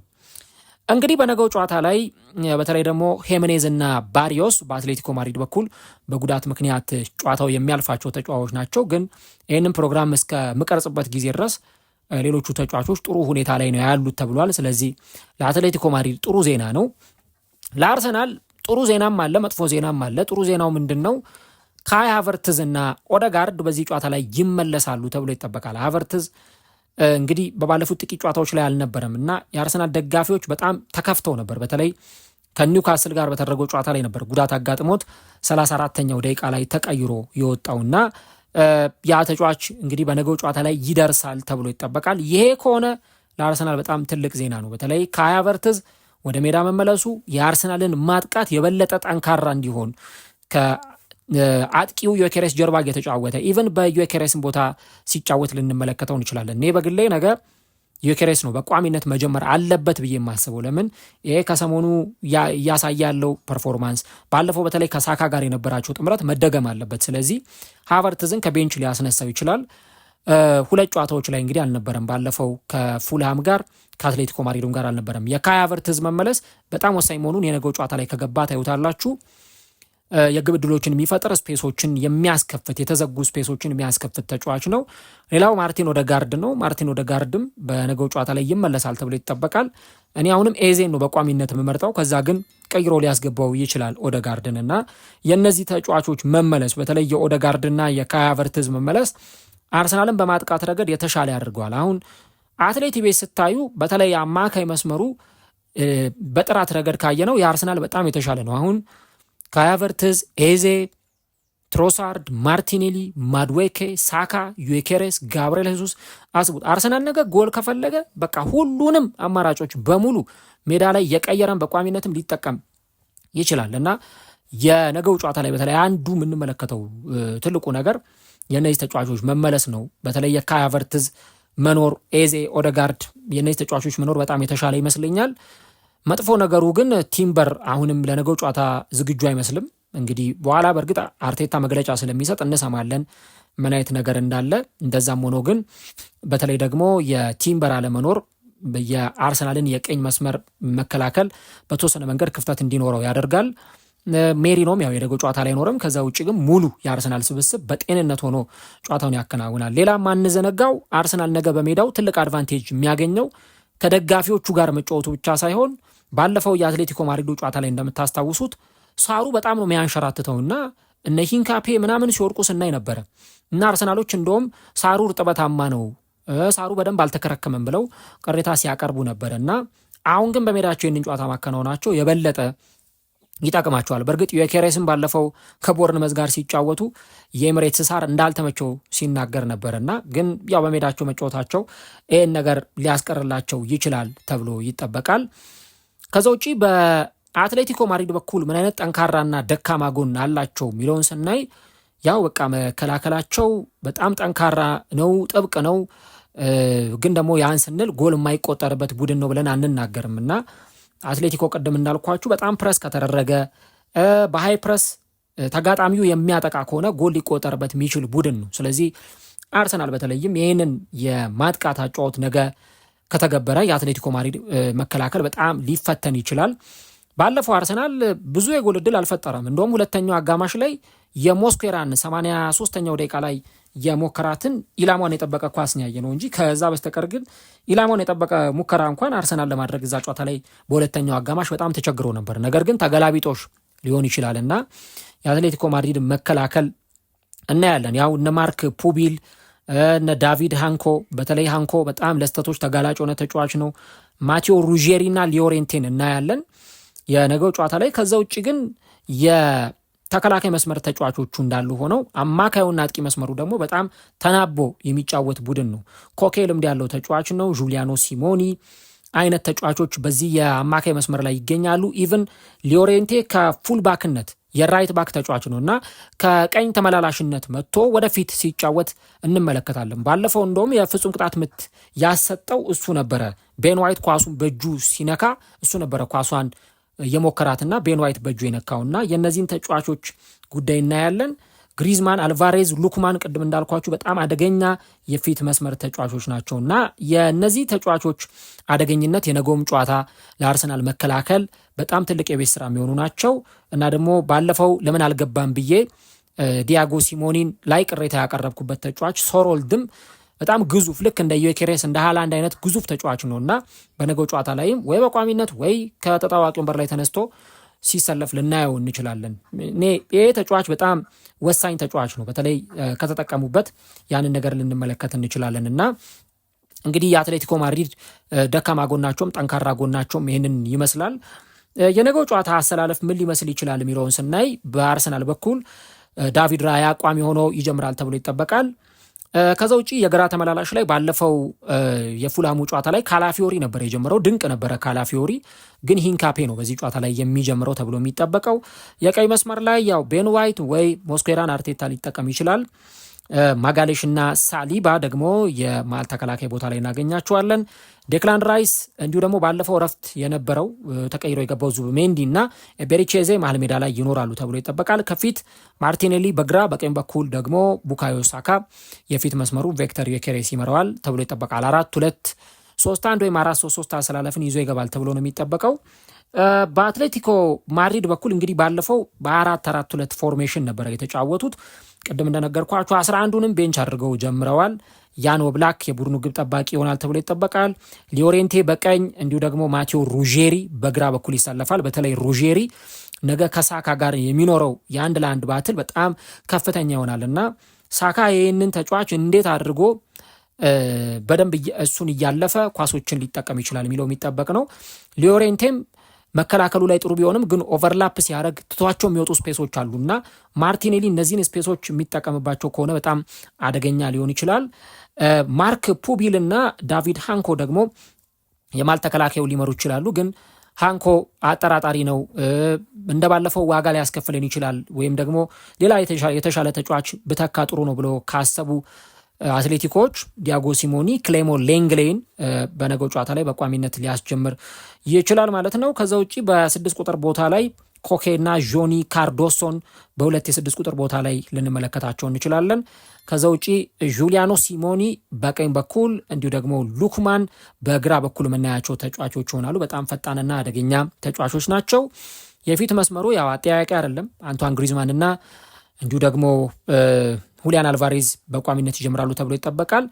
እንግዲህ በነገው ጨዋታ ላይ በተለይ ደግሞ ሄሜኔዝ እና ባሪዮስ በአትሌቲኮ ማድሪድ በኩል በጉዳት ምክንያት ጨዋታው የሚያልፋቸው ተጫዋቾች ናቸው። ግን ይህንን ፕሮግራም እስከ ምቀርጽበት ጊዜ ድረስ ሌሎቹ ተጫዋቾች ጥሩ ሁኔታ ላይ ነው ያሉት ተብሏል። ስለዚህ ለአትሌቲኮ ማድሪድ ጥሩ ዜና ነው። ለአርሰናል ጥሩ ዜናም አለ፣ መጥፎ ዜናም አለ። ጥሩ ዜናው ምንድን ነው? ካይ ሃቨርትዝ እና ኦደጋርድ በዚህ ጨዋታ ላይ ይመለሳሉ ተብሎ ይጠበቃል። ሃቨርትዝ እንግዲህ በባለፉት ጥቂት ጨዋታዎች ላይ አልነበረም እና የአርሰናል ደጋፊዎች በጣም ተከፍተው ነበር። በተለይ ከኒውካስል ጋር በተደረገው ጨዋታ ላይ ነበር ጉዳት አጋጥሞት 34ኛው ደቂቃ ላይ ተቀይሮ የወጣውና ያ ተጫዋች እንግዲህ በነገው ጨዋታ ላይ ይደርሳል ተብሎ ይጠበቃል። ይሄ ከሆነ ለአርሰናል በጣም ትልቅ ዜና ነው። በተለይ ካይ ሃቨርትዝ ወደ ሜዳ መመለሱ የአርሰናልን ማጥቃት የበለጠ ጠንካራ እንዲሆን አጥቂው ዮኬሬስ ጀርባ እየተጫወተ ኢቨን በዮኬሬስን ቦታ ሲጫወት ልንመለከተው እንችላለን። እኔ በግሌ ነገ ዮኬሬስ ነው በቋሚነት መጀመር አለበት ብዬ የማስበው። ለምን ይሄ ከሰሞኑ እያሳየ ያለው ፐርፎርማንስ፣ ባለፈው በተለይ ከሳካ ጋር የነበራቸው ጥምረት መደገም አለበት። ስለዚህ ሃቨርትዝን ከቤንች ሊያስነሳው ይችላል። 2 ጨዋታዎች ላይ እንግዲህ አልነበረም። ባለፈው ከፉልሃም ጋር ከአትሌቲኮ ማድሪድም ጋር አልነበረም። የካይ ሃቨርትዝ መመለስ በጣም ወሳኝ መሆኑን የነገው ጨዋታ ላይ ከገባ ታዩታላችሁ። የግብ ዕድሎችን የሚፈጥር ስፔሶችን የሚያስከፍት የተዘጉ ስፔሶችን የሚያስከፍት ተጫዋች ነው። ሌላው ማርቲን ኦዴጋርድ ነው። ማርቲን ኦዴጋርድም በነገው ጨዋታ ላይ ይመለሳል ተብሎ ይጠበቃል። እኔ አሁንም ኤዜን ነው በቋሚነት የምመርጠው። ከዛ ግን ቀይሮ ሊያስገባው ይችላል ኦዴጋርድን እና የእነዚህ ተጫዋቾች መመለስ በተለይ የኦዴጋርድና የካይ ሃቨርትዝ መመለስ አርሰናልን በማጥቃት ረገድ የተሻለ ያደርገዋል። አሁን አትሌቲ ቤት ስታዩ በተለይ አማካይ መስመሩ በጥራት ረገድ ካየነው የአርሰናል በጣም የተሻለ ነው። አሁን ካይ ሃቨርትዝ፣ ኤዜ፣ ትሮሳርድ፣ ማርቲኔሊ፣ ማድዌኬ፣ ሳካ፣ ዩኬሬስ፣ ጋብርኤል ሄሱስ አስቡት። አርሰናል ነገ ጎል ከፈለገ በቃ ሁሉንም አማራጮች በሙሉ ሜዳ ላይ የቀየረን በቋሚነትም ሊጠቀም ይችላል እና የነገው ጨዋታ ላይ በተለይ አንዱ የምንመለከተው ትልቁ ነገር የእነዚህ ተጫዋቾች መመለስ ነው። በተለይ የካይ ሃቨርትዝ መኖር፣ ኤዜ፣ ኦዴጋርድ የእነዚህ ተጫዋቾች መኖር በጣም የተሻለ ይመስለኛል። መጥፎ ነገሩ ግን ቲምበር አሁንም ለነገው ጨዋታ ዝግጁ አይመስልም። እንግዲህ በኋላ በእርግጥ አርቴታ መግለጫ ስለሚሰጥ እንሰማለን ምን አይነት ነገር እንዳለ። እንደዛም ሆኖ ግን በተለይ ደግሞ የቲምበር አለመኖር የአርሰናልን የቀኝ መስመር መከላከል በተወሰነ መንገድ ክፍተት እንዲኖረው ያደርጋል። ሜሪኖም ያው የነገው ጨዋታ ላይ አይኖርም። ከዛ ውጭ ግን ሙሉ የአርሰናል ስብስብ በጤንነት ሆኖ ጨዋታውን ያከናውናል። ሌላ ማንዘነጋው አርሰናል ነገ በሜዳው ትልቅ አድቫንቴጅ የሚያገኘው ከደጋፊዎቹ ጋር መጫወቱ ብቻ ሳይሆን ባለፈው የአትሌቲኮ ማድሪዱ ጨዋታ ላይ እንደምታስታውሱት ሳሩ በጣም ነው የሚያንሸራትተውና እነ ሂንካፔ ምናምን ሲወርቁ ስናይ ነበረ እና አርሰናሎች እንደውም ሳሩ እርጥበታማ ነው፣ ሳሩ በደንብ አልተከረከመም ብለው ቅሬታ ሲያቀርቡ ነበረ እና አሁን ግን በሜዳቸው ይህንን ጨዋታ ማከናወናቸው የበለጠ ይጠቅማቸዋል። በእርግጥ ዩኬሬስን ባለፈው ከቦርንመዝ ጋር ሲጫወቱ የኤምሬትስ ሳር እንዳልተመቸው ሲናገር ነበርና ግን ያው በሜዳቸው መጫወታቸው ይህን ነገር ሊያስቀርላቸው ይችላል ተብሎ ይጠበቃል። ከዛ ውጪ በአትሌቲኮ ማድሪድ በኩል ምን አይነት ጠንካራና ደካማ ጎን አላቸው የሚለውን ስናይ ያው በቃ መከላከላቸው በጣም ጠንካራ ነው፣ ጥብቅ ነው። ግን ደግሞ ያን ስንል ጎል የማይቆጠርበት ቡድን ነው ብለን አንናገርም እና አትሌቲኮ ቅድም እንዳልኳችሁ በጣም ፕረስ ከተደረገ በሃይ ፕረስ ተጋጣሚው የሚያጠቃ ከሆነ ጎል ሊቆጠርበት የሚችል ቡድን ነው። ስለዚህ አርሰናል በተለይም ይህንን የማጥቃት አጫወት ነገ ከተገበረ የአትሌቲኮ ማድሪድ መከላከል በጣም ሊፈተን ይችላል። ባለፈው አርሰናል ብዙ የጎል ዕድል አልፈጠረም። እንደውም ሁለተኛው አጋማሽ ላይ የሞስኬራን 83ኛው ደቂቃ ላይ የሞከራትን ኢላማውን የጠበቀ ኳስ ያየ ነው እንጂ ከዛ በስተቀር ግን ኢላማውን የጠበቀ ሙከራ እንኳን አርሰናል ለማድረግ እዛ ጨዋታ ላይ በሁለተኛው አጋማሽ በጣም ተቸግሮ ነበር። ነገር ግን ተገላቢጦሽ ሊሆን ይችላል እና የአትሌቲኮ ማድሪድ መከላከል እናያለን። ያው እነ ማርክ ፑቢል እነ ዳቪድ ሃንኮ በተለይ ሃንኮ በጣም ለስተቶች ተጋላጭ የሆነ ተጫዋች ነው። ማቴዎ ሩጄሪ እና ሊዮሬንቴን እናያለን የነገው ጨዋታ ላይ። ከዛ ውጭ ግን የተከላካይ መስመር ተጫዋቾቹ እንዳሉ ሆነው አማካዩና አጥቂ መስመሩ ደግሞ በጣም ተናቦ የሚጫወት ቡድን ነው። ኮኬ ልምድ ያለው ተጫዋች ነው። ጁሊያኖ ሲሞኒ አይነት ተጫዋቾች በዚህ የአማካይ መስመር ላይ ይገኛሉ። ኢቭን ሊዮሬንቴ ከፉል ባክነት የራይት ባክ ተጫዋች ነው እና ከቀኝ ተመላላሽነት መጥቶ ወደፊት ሲጫወት እንመለከታለን። ባለፈው እንደውም የፍጹም ቅጣት ምት ያሰጠው እሱ ነበረ። ቤን ዋይት ኳሱን በእጁ ሲነካ እሱ ነበረ ኳሷን የሞከራትና ቤን ዋይት በእጁ የነካውና የእነዚህን ተጫዋቾች ጉዳይ እናያለን። ግሪዝማን፣ አልቫሬዝ፣ ሉክማን ቅድም እንዳልኳችሁ በጣም አደገኛ የፊት መስመር ተጫዋቾች ናቸውና የእነዚህ ተጫዋቾች አደገኝነት የነገውም ጨዋታ ለአርሰናል መከላከል በጣም ትልቅ የቤት ስራ የሚሆኑ ናቸው እና ደግሞ ባለፈው ለምን አልገባም ብዬ ዲያጎ ሲሞኒን ላይ ቅሬታ ያቀረብኩበት ተጫዋች ሶሮልድም በጣም ግዙፍ ልክ እንደ ዩኬሬስ እንደ ሃላንድ አይነት ግዙፍ ተጫዋች ነው እና በነገው ጨዋታ ላይም ወይ በቋሚነት ወይ ከተጣዋቂ ወንበር ላይ ተነስቶ ሲሰለፍ ልናየው እንችላለን። ይሄ ተጫዋች በጣም ወሳኝ ተጫዋች ነው። በተለይ ከተጠቀሙበት ያንን ነገር ልንመለከት እንችላለን እና እንግዲህ የአትሌቲኮ ማድሪድ ደካማ ጎናቸውም ጠንካራ ጎናቸውም ይህንን ይመስላል። የነገው ጨዋታ አሰላለፍ ምን ሊመስል ይችላል የሚለውን ስናይ በአርሰናል በኩል ዳቪድ ራያ ቋሚ ሆኖ ይጀምራል ተብሎ ይጠበቃል። ከዛ ውጪ የግራ ተመላላሽ ላይ ባለፈው የፉላሙ ጨዋታ ላይ ካላፊዮሪ ነበር የጀመረው። ድንቅ ነበረ ካላፊዮሪ፣ ግን ሂንካፔ ነው በዚህ ጨዋታ ላይ የሚጀምረው ተብሎ የሚጠበቀው። የቀይ መስመር ላይ ያው ቤን ዋይት ወይ ሞስኬራን አርቴታ ሊጠቀም ይችላል። ማጋሌሽ እና ሳሊባ ደግሞ የማል ተከላካይ ቦታ ላይ እናገኛቸዋለን። ዴክላን ራይስ እንዲሁ ደግሞ ባለፈው ረፍት የነበረው ተቀይሮ የገባው ዙቢሜንዲ እና ቤሪቼዜ መሀል ሜዳ ላይ ይኖራሉ ተብሎ ይጠበቃል። ከፊት ማርቲኔሊ በግራ በቀኝ በኩል ደግሞ ቡካዮ ሳካ የፊት መስመሩ ቪክተር ዮኬሬስ ይመራዋል ተብሎ ይጠበቃል። 4-2-3-1 ወይም 4-3-3 አሰላለፍን ይዞ ይገባል ተብሎ ነው የሚጠበቀው። በአትሌቲኮ ማድሪድ በኩል እንግዲህ ባለፈው በ4-4-2 ፎርሜሽን ነበረ የተጫወቱት። ቅድም እንደነገርኳቸው 11ዱንም ቤንች አድርገው ጀምረዋል። ያን ኦብላክ የቡድኑ ግብ ጠባቂ ይሆናል ተብሎ ይጠበቃል። ሊዮሬንቴ በቀኝ እንዲሁ ደግሞ ማቴዎ ሩጄሪ በግራ በኩል ይሰለፋል። በተለይ ሩጄሪ ነገ ከሳካ ጋር የሚኖረው የአንድ ለአንድ ባትል በጣም ከፍተኛ ይሆናል እና ሳካ ይህንን ተጫዋች እንዴት አድርጎ በደንብ እሱን እያለፈ ኳሶችን ሊጠቀም ይችላል የሚለው የሚጠበቅ ነው። ሊዮሬንቴም መከላከሉ ላይ ጥሩ ቢሆንም ግን ኦቨርላፕ ሲያደርግ ትቷቸው የሚወጡ ስፔሶች አሉና ማርቲኔሊ እነዚህን ስፔሶች የሚጠቀምባቸው ከሆነ በጣም አደገኛ ሊሆን ይችላል። ማርክ ፑቢል እና ዳቪድ ሃንኮ ደግሞ የማል ተከላካዩ ሊመሩ ይችላሉ። ግን ሃንኮ አጠራጣሪ ነው። እንደባለፈው ዋጋ ላይ ያስከፍለን ይችላል ወይም ደግሞ ሌላ የተሻለ ተጫዋች ብተካ ጥሩ ነው ብሎ ካሰቡ አትሌቲኮች ዲያጎ ሲሞኒ ክሌሞ ሌንግሌን በነገው ጨዋታ ላይ በቋሚነት ሊያስጀምር ይችላል ማለት ነው። ከዛ ውጪ በ6 ቁጥር ቦታ ላይ ኮኬና ጆኒ ካርዶሶን በ2 የ6 ቁጥር ቦታ ላይ ልንመለከታቸው እንችላለን። ከዛ ውጪ ጁሊያኖ ሲሞኒ በቀኝ በኩል እንዲሁ ደግሞ ሉክማን በግራ በኩል የምናያቸው ተጫዋቾች ይሆናሉ። በጣም ፈጣንና አደገኛ ተጫዋቾች ናቸው። የፊት መስመሩ ያው አጠያያቂ አይደለም። አንቷን ግሪዝማን እና እንዲሁ ደግሞ ሁሊያን አልቫሬዝ በቋሚነት ይጀምራሉ ተብሎ ይጠበቃል።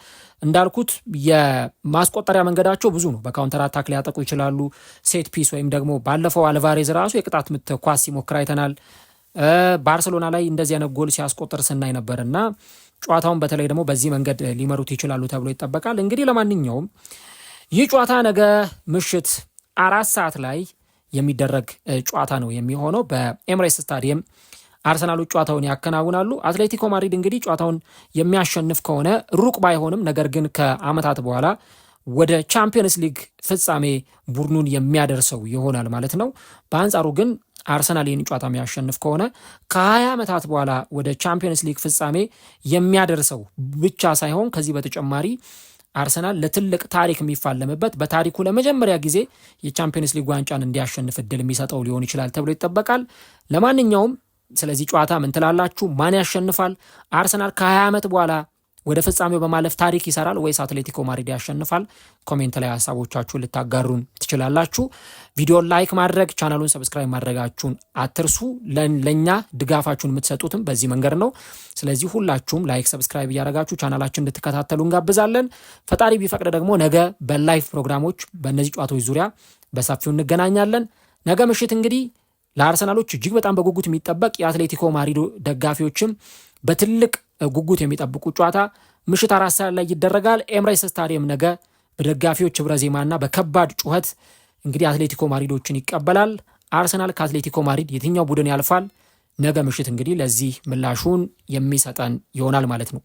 እንዳልኩት የማስቆጠሪያ መንገዳቸው ብዙ ነው። በካውንተር አታክ ሊያጠቁ ይችላሉ። ሴት ፒስ ወይም ደግሞ ባለፈው አልቫሬዝ ራሱ የቅጣት ምት ኳስ ሲሞክር አይተናል። ባርሰሎና ላይ እንደዚህ አይነት ጎል ሲያስቆጥር ስናይ ነበር እና ጨዋታውን በተለይ ደግሞ በዚህ መንገድ ሊመሩት ይችላሉ ተብሎ ይጠበቃል። እንግዲህ ለማንኛውም ይህ ጨዋታ ነገ ምሽት 4 ሰዓት ላይ የሚደረግ ጨዋታ ነው የሚሆነው በኤምሬትስ ስታዲየም አርሰናሎች ጨዋታውን ያከናውናሉ። አትሌቲኮ ማድሪድ እንግዲህ ጨዋታውን የሚያሸንፍ ከሆነ ሩቅ ባይሆንም ነገር ግን ከዓመታት በኋላ ወደ ቻምፒየንስ ሊግ ፍጻሜ ቡድኑን የሚያደርሰው ይሆናል ማለት ነው። በአንጻሩ ግን አርሰናል ይህን ጨዋታ የሚያሸንፍ ከሆነ ከ20 ዓመታት በኋላ ወደ ቻምፒየንስ ሊግ ፍጻሜ የሚያደርሰው ብቻ ሳይሆን ከዚህ በተጨማሪ አርሰናል ለትልቅ ታሪክ የሚፋለምበት በታሪኩ ለመጀመሪያ ጊዜ የቻምፒየንስ ሊግ ዋንጫን እንዲያሸንፍ እድል የሚሰጠው ሊሆን ይችላል ተብሎ ይጠበቃል። ለማንኛውም ስለዚህ ጨዋታ ምን ትላላችሁ? ማን ያሸንፋል? አርሰናል ከ20 ዓመት በኋላ ወደ ፍጻሜው በማለፍ ታሪክ ይሰራል ወይስ አትሌቲኮ ማድሪድ ያሸንፋል? ኮሜንት ላይ ሀሳቦቻችሁን ልታጋሩን ትችላላችሁ። ቪዲዮን ላይክ ማድረግ፣ ቻናሉን ሰብስክራይብ ማድረጋችሁን አትርሱ። ለኛ ድጋፋችሁን የምትሰጡትም በዚህ መንገድ ነው። ስለዚህ ሁላችሁም ላይክ፣ ሰብስክራይብ እያደረጋችሁ ቻናላችን እንድትከታተሉ እንጋብዛለን። ፈጣሪ ቢፈቅድ ደግሞ ነገ በላይቭ ፕሮግራሞች በእነዚህ ጨዋታዎች ዙሪያ በሰፊው እንገናኛለን። ነገ ምሽት እንግዲህ ለአርሰናሎች እጅግ በጣም በጉጉት የሚጠበቅ የአትሌቲኮ ማድሪድ ደጋፊዎችም በትልቅ ጉጉት የሚጠብቁ ጨዋታ ምሽት 4 ሰዓት ላይ ይደረጋል። ኤምሬትስ ስታዲየም ነገ በደጋፊዎች ህብረ ዜማና በከባድ ጩኸት እንግዲህ አትሌቲኮ ማድሪዶችን ይቀበላል። አርሰናል ከአትሌቲኮ ማድሪድ የትኛው ቡድን ያልፋል? ነገ ምሽት እንግዲህ ለዚህ ምላሹን የሚሰጠን ይሆናል ማለት ነው።